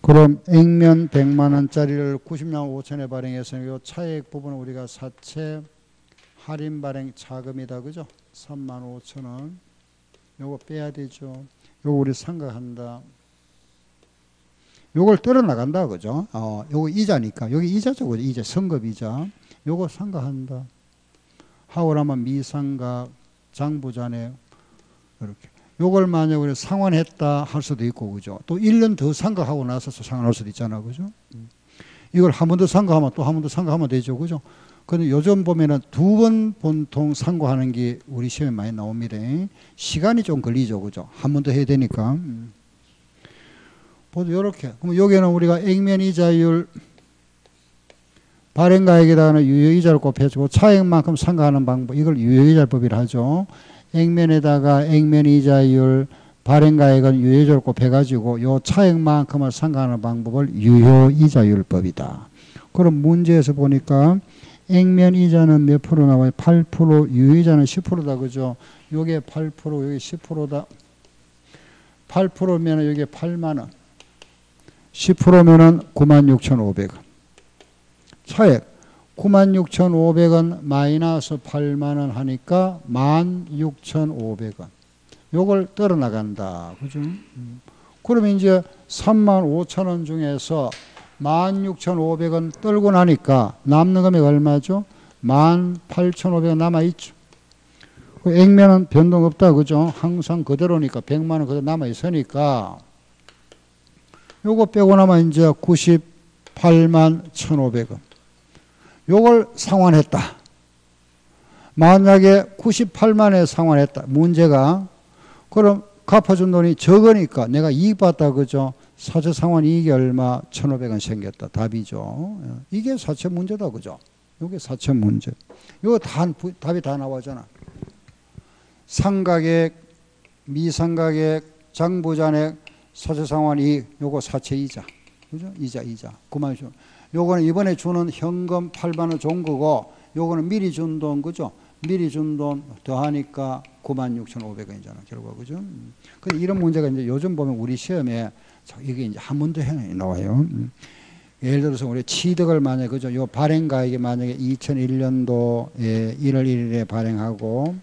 그럼 액면 100만 원짜리를 90만 5천에 발행해서 이 차액 부분은 우리가 사채 할인 발행 자금이다. 그죠? 3만 5천 원. 요거 빼야 되죠. 요거 우리 삼각한다. 요걸 떨어 나간다. 그죠? 요거 이자니까. 여기 이자죠. 그죠? 이자, 성급 이자. 요거 삼각한다. 하고 나면 미삼각, 장부자네. 이렇게. 요걸 만약 우리 상환했다 할 수도 있고, 그죠? 또 1년 더 상각하고 나서 상환할 수도 있잖아. 그죠? 이걸 한 번 더 상각하면 또 한 번 더 상각하면 되죠. 그죠? 근데 요즘 보면은 두 번 보통 상고하는 게 우리 시험에 많이 나옵니다. 시간이 좀 걸리죠. 그죠? 한 번 더 해야 되니까. 보도 요렇게. 그럼 여기는 우리가 액면 이자율 발행가액에다가는 유효이자를 곱해주고 차액만큼 상각하는 방법. 이걸 유효이자법이라 하죠. 액면에다가 액면 이자율 발행가액은 유효이자를 곱해가지고 요 차액만큼을 상각하는 방법을 유효이자율법이다. 그럼 문제에서 보니까 액면 이자는 몇 프로 나와요? 8%, 유효이자는 10%다. 그죠? 요게 8%, 요게 10%다. 8%면 요게 8만원. 10%면은 96,500원. 차액 96,500원 마이너스 8만원 하니까 16,500원. 요걸 떨어 나간다. 그죠? 그러면 이제 35,000원 중에서 16,500원 떨고 나니까 남는 금액 얼마죠? 18,500원 남아있죠. 액면은 변동 없다. 그죠? 항상 그대로니까 100만원 그대로 남아있으니까 요거 빼고 나면 이제 98만 1,500원. 요걸 상환했다. 만약에 98만에 상환했다. 문제가. 그럼 갚아준 돈이 적으니까 내가 이익 봤다 그죠? 사채 상환 이익이 얼마? 1,500원 생겼다. 답이죠. 이게 사채 문제다 그죠? 이게 사채 문제. 이거 답이 다 나와잖아. 상가액, 미상가액, 장부잔액, 사채 상환 이익, 요거 사채 이자. 그죠? 이자. 9만 원. 요거는 이번에 주는 현금 8만 원 준 거고, 요거는 미리 준 돈, 그죠? 미리 준 돈 더하니까 96,500원이잖아, 결과, 그죠? 근데 이런 문제가 이제 요즘 보면 우리 시험에 이게 이제 한 번 더 나와요. 예를 들어서 우리 취득을 만약에, 그죠? 요 발행가액이 만약에 2001년도에 1월 1일에 발행하고,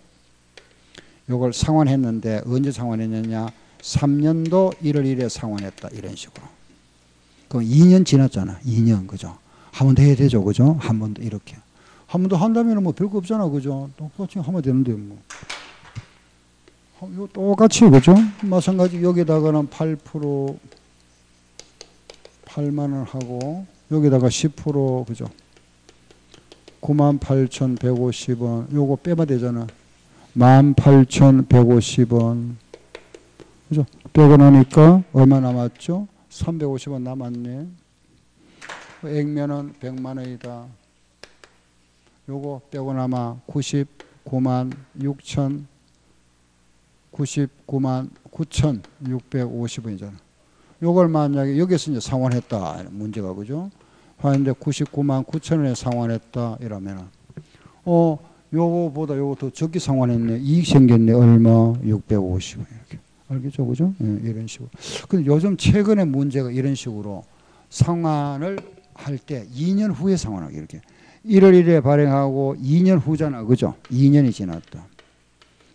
요걸 상환했는데, 언제 상환했느냐? 3년도 1월 1일에 상환했다. 이런 식으로. 그럼 2년 지났잖아. 2년, 그죠? 한 번 더 해야 되죠, 그죠? 한 번 더 이렇게. 한 번 더 한다면 뭐 별거 없잖아, 그죠? 똑같이 하면 되는데, 뭐. 이거 똑같이, 그죠? 마찬가지, 여기다가는 8%, 8만원 하고, 여기다가 10%, 그죠? 98,150원. 요거 빼면 되잖아. 18,150원. 그죠? 빼고 나니까 얼마 남았죠? 350원 남았네. 액면은 100만원이다. 요거 빼고 남아 99만 6천 99만 9,650원이잖아. 요걸 만약에 여기서 이제 상환했다. 문제가, 그죠? 하는데 99만 9천원에 상환했다. 이러면은, 요거보다 요거 더 적게 상환했네. 이익 생겼네. 얼마? 650원. 이렇게. 알겠죠? 그죠? 예, 이런 식으로. 근데 요즘 최근에 문제가 이런 식으로 상환을 할 때 2년 후에 상환하기, 이렇게. 1월 1일에 발행하고 2년 후잖아. 그죠? 2년이 지났다.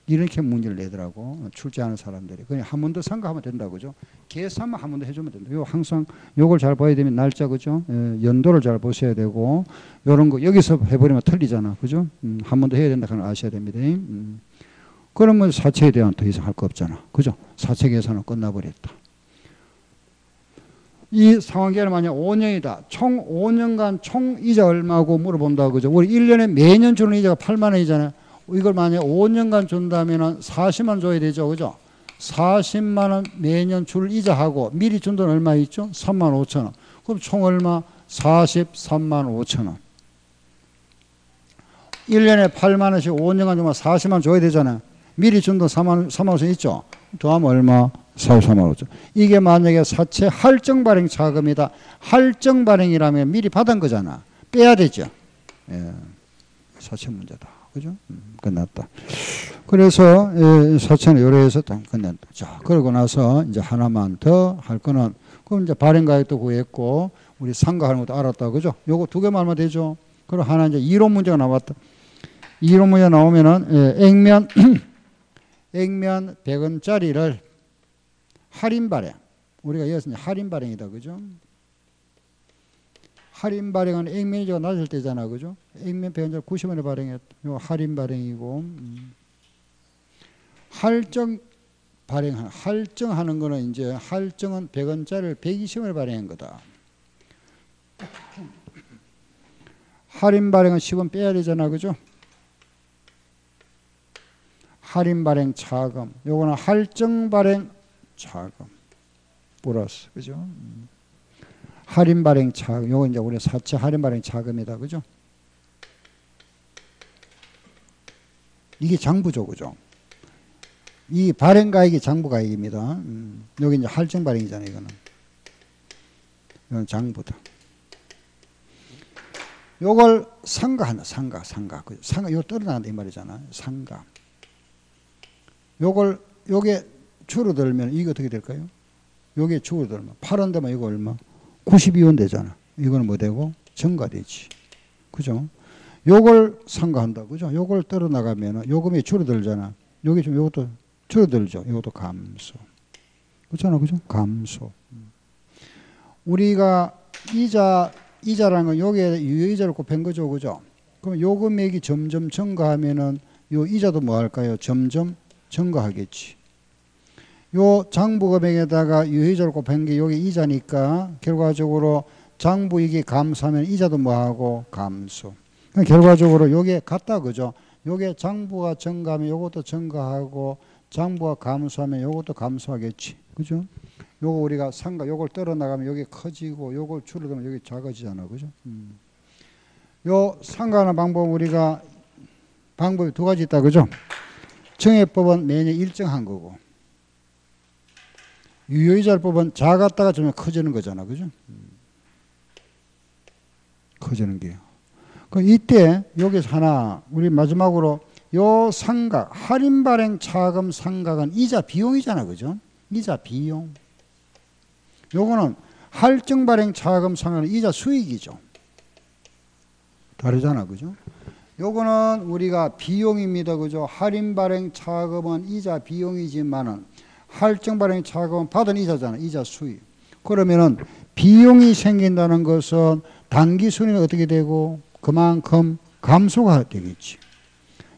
이렇게 문제를 내더라고. 출제하는 사람들이. 그냥 한 번 더 상가하면 된다. 그죠? 계산만 한 번 더 해주면 된다. 요 항상 요걸 잘 봐야 되면 날짜, 그죠? 예, 연도를 잘 보셔야 되고, 요런 거 여기서 해버리면 틀리잖아. 그죠? 한 번 더 해야 된다. 그걸 아셔야 됩니다. 그러면 사채에 대한 더 이상 할 거 없잖아. 그죠? 사채 계산은 끝나버렸다. 이 상환기간은 만약 5년이다. 총 5년간 총 이자 얼마고 물어본다. 그죠? 우리 1년에 매년 주는 이자가 8만 원이잖아요. 이걸 만약 5년간 준다면 40만 원 줘야 되죠. 그죠? 40만 원 매년 줄 이자하고 미리 준 돈 얼마 있죠? 3만 5천 원. 그럼 총 얼마? 43만 5천 원. 1년에 8만 원씩 5년간 주면 40만 원 줘야 되잖아요. 미리 준 돈 3만 5천 있죠? 더하면 얼마? 43만 5천. 이게 만약에 사채 할증 발행 자금이다. 할증 발행이라면 미리 받은 거잖아. 빼야 되죠. 예. 사채 문제다. 그죠? 끝났다. 그래서 사채는 요래해서 끝났다. 자, 그러고 나서 이제 하나만 더 할 거는, 그럼 이제 발행가액도 구했고 우리 상가하는 것도 알았다. 그죠? 요거 두 개만 하면 되죠. 그리고 하나 이제 이론 문제가 나왔다. 이론 문제 나오면은 액면 액면 100원짜리를 할인 발행. 우리가 여기서 이제 할인 발행이다. 그죠? 할인 발행은 액면이가 낮을 때잖아. 그죠? 액면 100원짜리 90원에 발행했다. 이거 할인 발행이고, 할증 발행, 할증하는 거는 이제 할증은 100원짜리를 120원에 발행한 거다. 할인 발행은 10원 빼야 되잖아. 그죠? 할인 발행 차금. 요거는 할증 발행 차금. 플러스. 그죠? 할인 발행 차금. 요거 이제 우리 사채 할인 발행 차금이다. 그죠? 이게 장부죠. 그죠? 이 발행가액이 장부가액입니다. 여기 이제 할증 발행이잖아요. 이거는 장부다. 요걸 상가한다. 상가. 그죠? 상가, 이거 떨어나간다. 이 말이잖아. 상가. 요게 줄어들면 이게 어떻게 될까요? 요게 줄어들면 팔은 데만 이거 얼마? 92원 되잖아. 이거는 뭐 되고? 증가되지. 그죠? 요걸 상가한다. 그죠? 요걸 떨어나가면 요금이 줄어들잖아. 요게 좀 요것도 줄어들죠. 이것도 감소. 그렇잖아. 그죠? 감소. 우리가 이자라는 건 여기에 유효이자를 곱한 거죠. 그죠? 그럼 요 금액이 점점 증가하면은 요 이자도 뭐 할까요? 점점 증가하겠지. 요 장부 금액에다가 유효이자를 곱한 게 여기 이자니까 결과적으로 장부이익이 감소하면 이자도 뭐하고 감소. 결과적으로 요게 같다. 그죠? 요게 장부가 증가하면 요것도 증가하고 장부가 감소하면 요것도 감소하겠지. 그죠? 요거 우리가 상가 요걸 떨어 나가면 여기 커지고 요걸 줄어들면 여기 작아지잖아. 그죠? 요 상가하는 방법 우리가 방법이 두 가지 있다. 그죠? 정액법은 매년 일정한 거고 유효이자법은 작았다가 좀 커지는 거잖아. 그죠? 커지는 게요. 그럼 이때 여기서 하나 우리 마지막으로 요 상각 할인 발행 차금 상각은 이자 비용이잖아. 그죠? 이자 비용. 요거는 할증 발행 차금 상각은 이자 수익이죠. 다르잖아. 그죠? 요거는 우리가 비용입니다. 그죠? 할인 발행 차금은 이자 비용이지만은 할증 발행 차금은 받은 이자잖아. 이자 수익. 그러면은 비용이 생긴다는 것은 단기 순위는 어떻게 되고 그만큼 감소가 되겠지.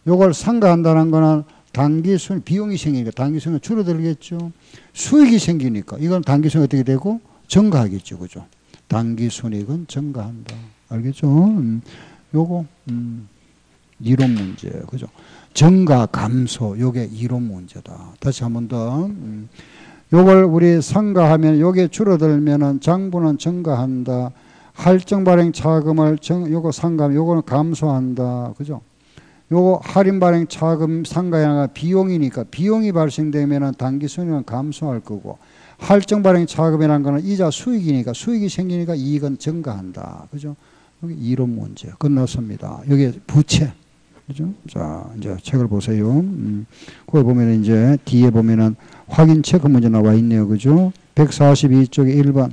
요걸 상가한다는 거는 단기 순위 비용이 생기니까 단기 순위는 줄어들겠죠. 수익이 생기니까 이건 단기 순위 어떻게 되고 증가하겠죠. 그죠? 단기 순익은 증가한다. 알겠죠? 요거 이론 문제. 그죠? 증가 감소 요게 이론 문제다. 다시 한 번 더. 요걸 우리 상가하면 요게 줄어들면은 장부는 증가한다. 할증 발행 차금을 요거 상가하면 요거는 감소한다. 그죠? 요거 할인 발행 차금 상가야 비용이니까 비용이 발생되면은 단기 순위는 감소할 거고 할증 발행 차금이라는 거는 이자 수익이니까 수익이 생기니까 이익은 증가한다. 그죠? 여기 이론 문제 끝났습니다. 여기 부채. 그죠? 자, 이제 책을 보세요. 거기 보면 이제 뒤에 보면은 확인 체크 문제 나와 있네요. 그죠? 142쪽에 1번.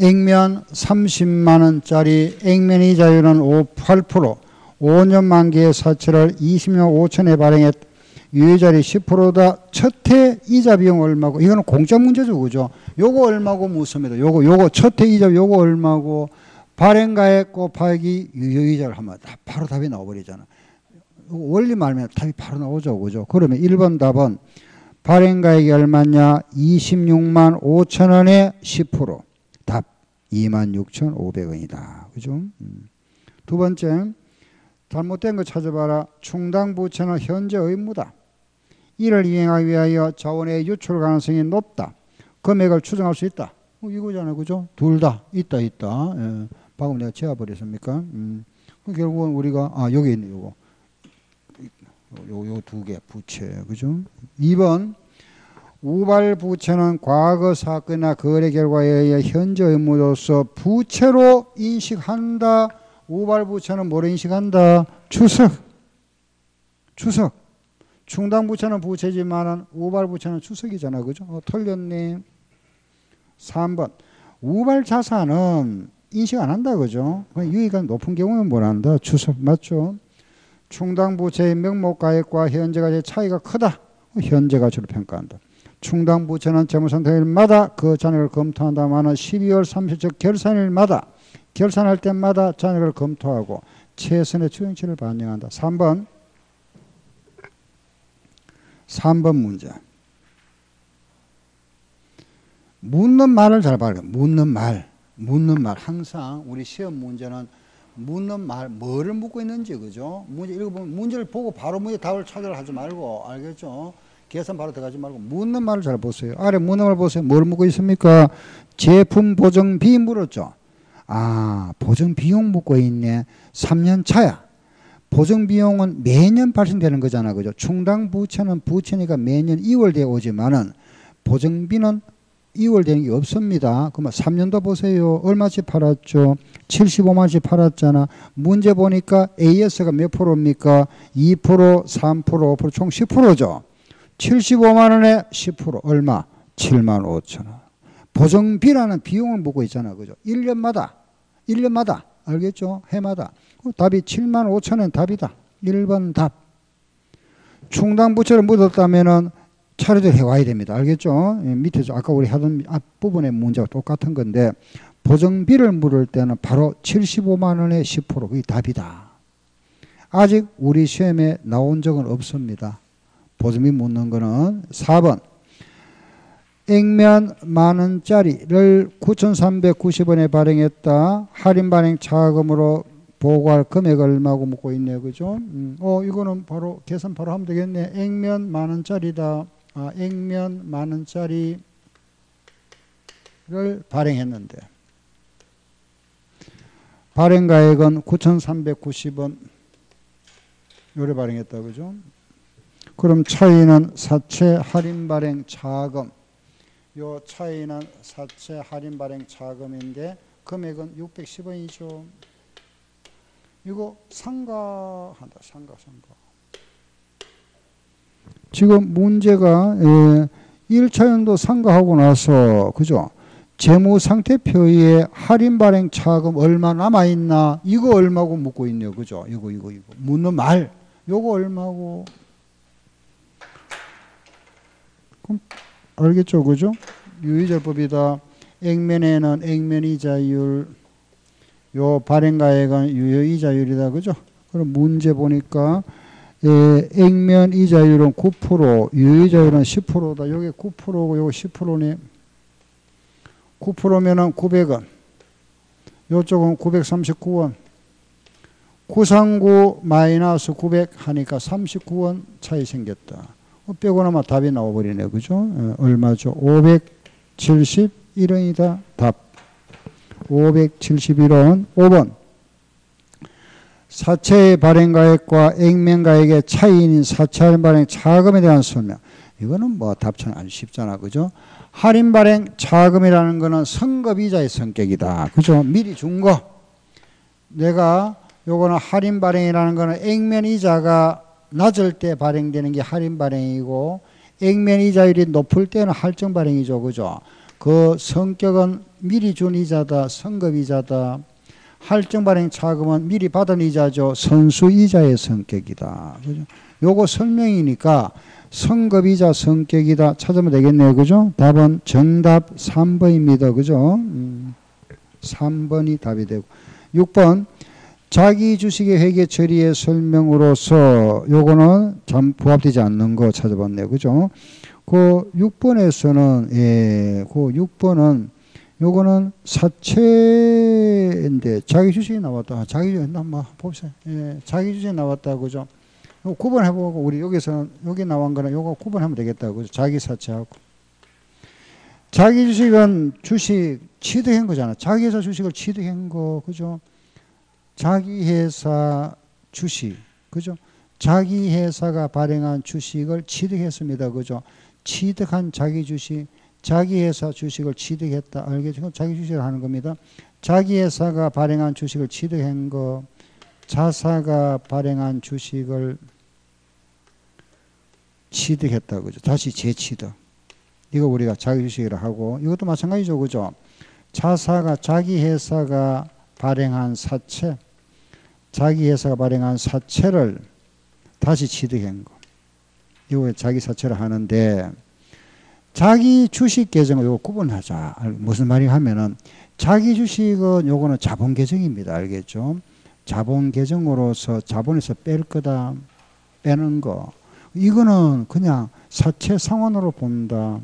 액면 30만원짜리 액면 이자율은 8%, 5년 만기의 사채를 20년 5천에 발행했, 유예자리 10%다. 첫해 이자 비용 얼마고, 이거는 공짜 문제죠. 그죠? 요거 얼마고 묻습니다. 요거 첫해 이자 요거 얼마고, 발행가액 곱하기 유효이자를 하면 바로 답이 나와버리잖아. 원리 말면 답이 바로 나오죠. 그죠? 그러면 1번 답은 발행가액이 얼마냐? 26만 5천 원에 10%. 답 26,500원이다. 그죠? 두 번째, 잘못된 거 찾아봐라. 충당부채는 현재 의무다. 이를 이행하기 위하여 자원의 유출 가능성이 높다. 금액을 추정할 수 있다. 이거잖아요. 그죠? 둘 다 있다. 예. 방금 내가 재워버렸습니까? 결국은 우리가 여기 있네. 요거 요 두 개 부채. 그죠? 2번 우발 부채는 과거 사건이나 거래 결과에 의해 현재 의무로서 부채로 인식한다. 우발 부채는 뭐로 인식한다? 추석. 충당 부채는 부채지만은 우발 부채는 추석이잖아. 그죠? 틀렸네. 3번 우발 자산은 인식 안 한다. 그죠? 유의가 높은 경우는 뭘 한다? 추석. 맞죠? 충당 부채의 명목가액과 현재 가치의 차이가 크다. 현재 가치로 평가한다. 충당 부채는 재무상태일마다 그 잔액을 검토한다마는 12월 30일 결산일마다 결산할 때마다 잔액을 검토하고 최선의 추정치를 반영한다. 3번 문제. 묻는 말을 잘 봐라. 묻는 말. 항상 우리 시험 문제는 묻는 말, 뭐를 묻고 있는지, 그죠? 문제 읽어보면 문제를 보고 바로 문제 답을 찾으려 하지 말고, 알겠죠? 계산 바로 들어가지 말고 묻는 말을 잘 보세요. 아래 묻는 말 보세요. 뭘 묻고 있습니까? 제품 보증비 물었죠. 보증 비용 묻고 있네. 3년 차야. 보증 비용은 매년 발생되는 거잖아. 그죠? 충당 부채는 부채니까 매년 2월 되어 오지만은 보증비는 2월 되는 게 없습니다. 그러면 3년도 보세요. 얼마씩 팔았죠? 75만원씩 팔았잖아. 문제 보니까 AS가 몇 프로입니까? 2%, 3%, 5%, 총 10%죠. 75만원에 10% 얼마? 7만 5천원. 보증비라는 비용을 묻고 있잖아. 그죠? 1년마다 알겠죠? 해마다. 답이 7만 5천원 답이다. 1번 답. 충당부채를 묻었다면은 처리를 해와야 됩니다. 알겠죠? 밑에서 아까 우리 하던 앞부분의 문제와 똑같은 건데 보증비를 물을 때는 바로 75만 원에 10% 그게 답이다. 아직 우리 시험에 나온 적은 없습니다. 보증비 묻는 거는 4번 액면 만원짜리를 9,390원에 발행했다. 할인 발행 차금으로 보고할 금액 얼마고 묻고 있네. 그죠? 이거는 바로 계산 바로 하면 되겠네. 액면 10,000원짜리다. 액면 10,000원짜리를 발행했는데 발행가액은 9,390원 요래 발행했다. 그죠? 그럼 차이는 사채 할인 발행 자금. 요 차이는 사채 할인 발행 자금인데 금액은 610원이죠. 이거 상가한다. 상가. 지금 문제가 1차연도 상가하고 나서 그죠? 재무상태표에 할인 발행 자금 얼마 남아있나? 이거 얼마고 묻고 있네요. 그죠? 이거. 묻는 말. 요거 얼마고? 그럼 알겠죠? 그죠? 유의절법이다. 액면에는 액면이자율, 요 발행가액은 유효이자율이다. 그죠? 그럼 문제 보니까 액면 이자율은 9%, 유효이자율은 10%다. 요게 9%고 요거 10%네. 9%면은 900원. 요쪽은 939원. 939 마이너스 900 하니까 39원 차이 생겼다. 빼고 나면 답이 나와버리네. 그죠? 얼마죠? 571원이다. 답. 571원. 5번. 사채의 발행가액과 액면가액의 차이인 사채 할인 발행 자금에 대한 설명. 이거는 뭐 답처럼 아주 쉽잖아. 그죠? 할인 발행 자금이라는 거는 선급이자의 성격이다. 그죠? 미리 준 거. 내가 요거는 할인 발행이라는 거는 액면 이자가 낮을 때 발행되는 게 할인 발행이고 액면 이자율이 높을 때는 할증 발행이죠. 그죠? 그 성격은 미리 준 이자다. 선급 이자다. 할증 발행 자금은 미리 받은 이자죠. 선수 이자의 성격이다. 그죠? 요거 설명이니까 선급이자 성격이다 찾으면 되겠네요. 그죠? 답은 정답 3번입니다. 그죠? 3번이 답이 되고 6번 자기 주식의 회계 처리의 설명으로서 요거는 참 부합되지 않는 거 찾아봤네요. 그죠? 그 6번에서는 그 6번은 요거는 사채인데 자기 주식이 나왔다. 자기 주식 한번 봅시다. 자기 주식이 나왔다. 그죠? 요거 구분해보고 우리 여기서는 여기 나온 거는 요거 구분하면 되겠다. 그죠? 자기 사채하고 자기 주식은 주식 취득한 거잖아. 자기 회사 주식을 취득한 거. 그죠? 자기 회사 주식. 그죠? 자기 회사가 발행한 주식을 취득했습니다. 그죠? 취득한 자기 주식. 자기 회사 주식을 취득했다. 알겠죠? 자기 주식을 하는 겁니다. 자기 회사가 발행한 주식을 취득한 거. 자사가 발행한 주식을 취득했다. 그죠? 다시 재취득. 이거 우리가 자기 주식이라 하고 이것도 마찬가지죠. 그죠? 자사가 자기 회사가 발행한 사채. 자기 회사가 발행한 사채를 다시 취득한 거. 이거 자기 사채를 하는데 자기 주식 계정을 요거 구분하자. 무슨 말이 하면은 자기 주식은 요거는 자본 계정입니다. 알겠죠? 자본 계정으로서 자본에서 뺄 거다. 빼는 거. 이거는 그냥 사채 상환으로 본다.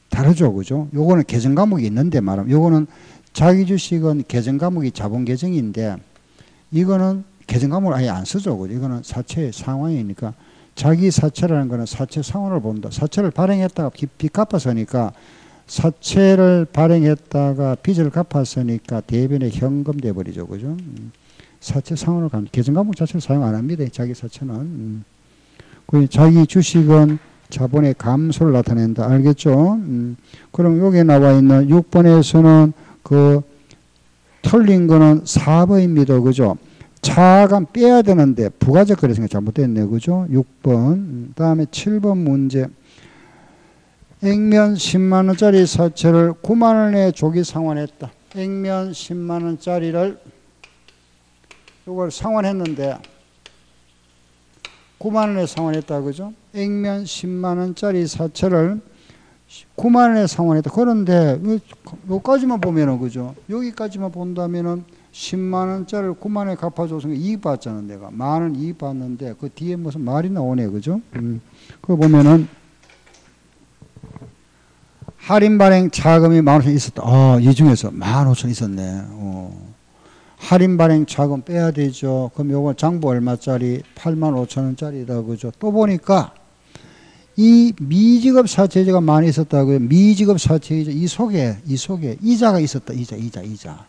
다르죠. 그죠? 요거는 계정 과목이 있는데 말하면 요거는 자기 주식은 계정 과목이 자본 계정인데 이거는 계정 과목을 아예 안 쓰죠. 그죠? 이거는 사채 상환이니까 자기 사채라는 거는 사채 상환을 본다. 사채를 발행했다가 빚 갚았으니까 사채를 발행했다가 빚을 갚았으니까 대변에 현금 돼버리죠. 그죠? 사채 상환을 가면 계정 과목 자체를 사용 안 합니다. 자기 사채는. 자기 주식은 자본의 감소를 나타낸다. 알겠죠? 그럼 여기 나와 있는 6번에서는 그 틀린 거는 4번입니다. 그죠? 차감 빼야 되는데 부가적 거래성이 잘못됐네요. 그죠? 6번. 다음에 7번 문제. 액면 10만 원짜리 사채를 9만 원에 조기 상환했다. 액면 10만 원짜리를 이걸 상환했는데 9만 원에 상환했다. 그죠? 액면 10만 원짜리 사채를 9만 원에 상환했다. 그런데 여기까지만 보면은 그죠? 여기까지만 본다면은 10만 원짜리를 9만 원에 갚아줘서 이익 받잖아. 내가 만 원 이익 받는데 그 뒤에 무슨 말이 나오네. 그죠? 그거 보면은 할인 발행 차금이 15,000 있었다. 이 중에서 15,000 있었네. 할인 발행 차금 빼야 되죠. 그럼 요거 장부 얼마짜리? 85,000원짜리다. 그죠? 또 보니까 이 미지급 사채이자가 많이 있었다고요. 미지급 사채이자 이 속에 이자가 있었다. 이자.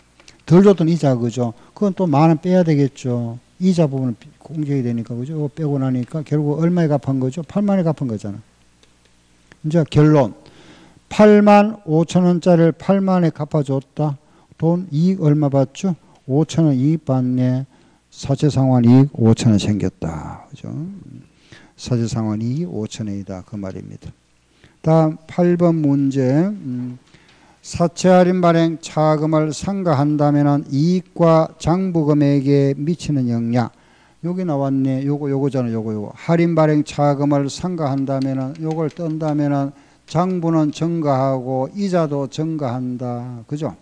덜 줬던 이자, 그죠? 그건 또 10,000원 빼야 되겠죠. 이자 부분은 공제해야 되니까, 그죠? 이거 빼고 나니까 결국 얼마에 갚은 거죠? 80,000원에 갚은 거잖아. 이제 결론. 85,000원짜리를 80,000원에 갚아줬다. 돈 이익 얼마 받죠? 5,000원 이익 받네. 사채상환 이익 5,000원 생겼다. 그죠? 사채상환 이익 5,000원이다. 그 말입니다. 다음 8번 문제. 사채 할인 발행 차금을 상가한다면 이익과 장부금액에 미치는 영향. 여기 나왔네. 요거잖아. 요거. 할인 발행 차금을 상가한다면 요걸 뜬다면 장부는 증가하고 이자도 증가한다. 그죠?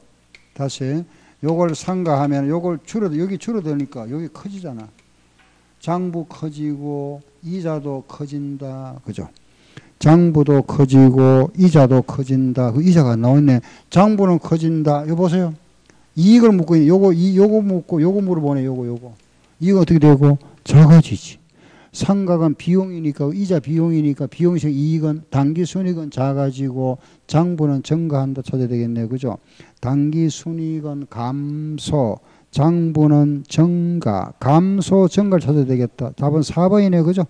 다시 요걸 상가하면 요걸 여기 줄어드니까 여기 커지잖아. 장부 커지고 이자도 커진다. 그죠? 장부도 커지고 이자도 커진다. 그 이자가 나왔네. 장부는 커진다. 이거 보세요. 이익을 묻고 있네. 요거 묻고 요거 물어보네. 요거. 이거 어떻게 되고? 작아지지. 상각은 비용이니까 이자 비용이니까 비용식 이익은 당기순이익은 작아지고 장부는 증가한다 찾아야 되겠네요. 그죠? 당기순이익은 감소, 장부는 증가, 감소, 증가를 찾아야 되겠다. 답은 4번이네요. 그죠?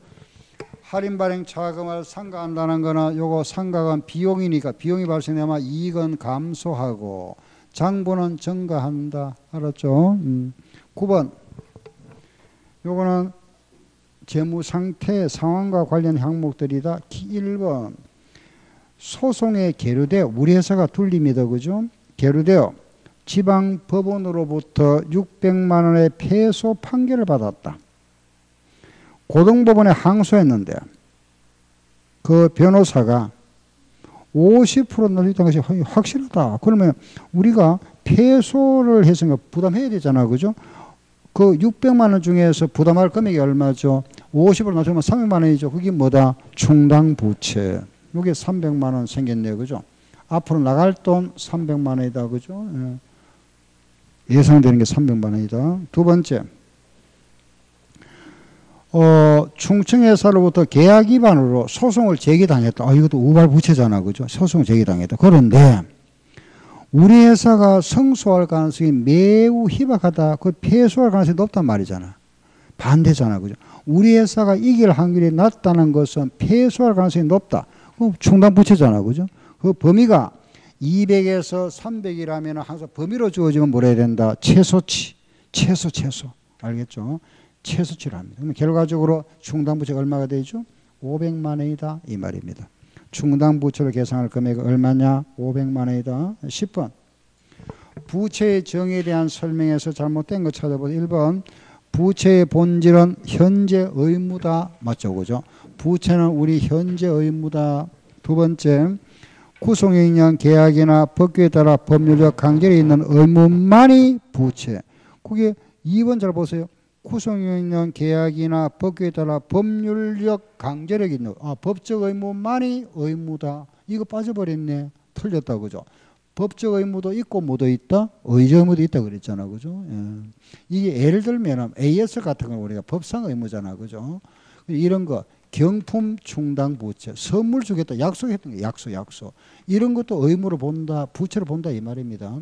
할인 발행 차금을 상가한다는 거는 요거 상각은 비용이니까 비용이 발생되면 이익은 감소하고 장부는 증가한다. 알았죠? 9번. 요거는 재무 상태 상황과 관련 항목들이다. 1번. 소송에 계류되어 우리 회사가 둘립니다. 그죠? 계류되어 지방 법원으로부터 600만 원의 패소 판결을 받았다. 고등법원에 항소했는데 그 변호사가 50% 늘렸다는 것이 확실하다. 그러면 우리가 패소를 했으니까 부담해야 되잖아. 그죠? 그 600만 원 중에서 부담할 금액이 얼마죠? 50% 낮추면 300만 원이죠. 그게 뭐다? 충당부채. 이게 300만 원 생겼네요. 그죠? 앞으로 나갈 돈 300만 원이다. 그죠? 예상되는 게 300만 원이다. 두 번째. 충청회사로부터 계약 위반으로 소송을 제기당했다. 이것도 우발부채잖아. 그죠? 소송을 제기당했다. 그런데 우리 회사가 승소할 가능성이 매우 희박하다. 그 패소할 가능성이 높단 말이잖아. 반대잖아. 그죠? 우리 회사가 이길 확률이 낮다는 것은 패소할 가능성이 높다. 그럼 충당부채잖아. 그죠? 그 범위가 200에서 300이라면 항상 범위로 주어지면 뭐라 해야 된다? 최소치. 최소. 알겠죠? 최소치를 합니다. 그러면 결과적으로 충당부채가 얼마가 되죠? 500만 원이다. 이 말입니다. 충당부채로 계산할 금액이 얼마냐? 500만 원이다. 10번. 부채의 정의에 대한 설명에서 잘못된 거 찾아보세요. 1번. 부채의 본질은 현재 의무다. 맞죠? 그죠? 부채는 우리 현재 의무다. 두 번째. 구속영량 계약이나 법규에 따라 법률적 강제력이 있는 의무만이 부채. 그게 2번 잘 보세요. 구속영량 계약이나 법규에 따라 법률적 강제력이 있는 법적 의무만이 의무다. 이거 빠져버렸네. 틀렸다. 그죠? 법적 의무도 있고 뭐도 있다? 의적 의무도 있다 그랬잖아. 그죠? 이게 예를 들면 AS 같은 거 우리가 법상 의무잖아. 그죠? 이런 거 경품 충당 부채, 선물 주겠다 약속했던 게 약속. 이런 것도 의무로 본다, 부채로 본다 이 말입니다.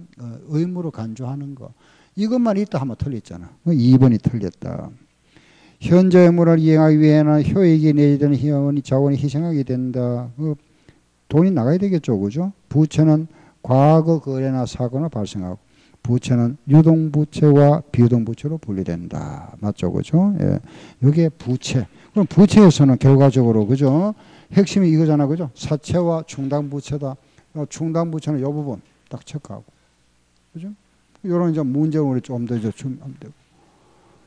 의무로 간주하는 거. 이것만 있다 하면 틀렸잖아. 2번이 틀렸다. 현재 의무를 이행하기 위해는 효익이 내지되는 희원이 자원이 희생하게 된다. 돈이 나가야 되겠죠. 그죠? 부채는 과거 거래나 사고나 발생하고 부채는 유동부채와 비유동부채로 분리된다. 맞죠? 그죠? 예. 이게 부채. 그럼 부채에서는 결과적으로, 그죠? 핵심이 이거잖아. 그죠? 사채와 충당부채다. 충당부채는 이 부분 딱 체크하고. 그죠? 요런 이제 문제를 우리 좀 더 주면 되고.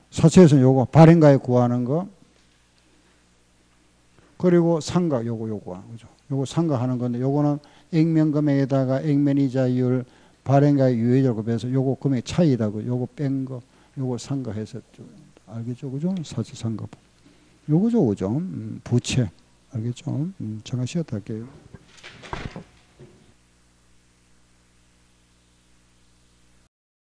사채에서는 요거, 발행가에 구하는 거. 그리고 상각, 요거 하는 거죠. 요거 상각하는 건데, 요거는 액면금액에다가 액면이자율, 발행가의 유예자를 곱해서 요거 금액 차이다고 요거 뺀 거 요거 상각해서 알겠죠? 그죠? 사실 상각 요거죠. 그죠? 부채 알겠죠? 잠깐 쉬었다 할게요.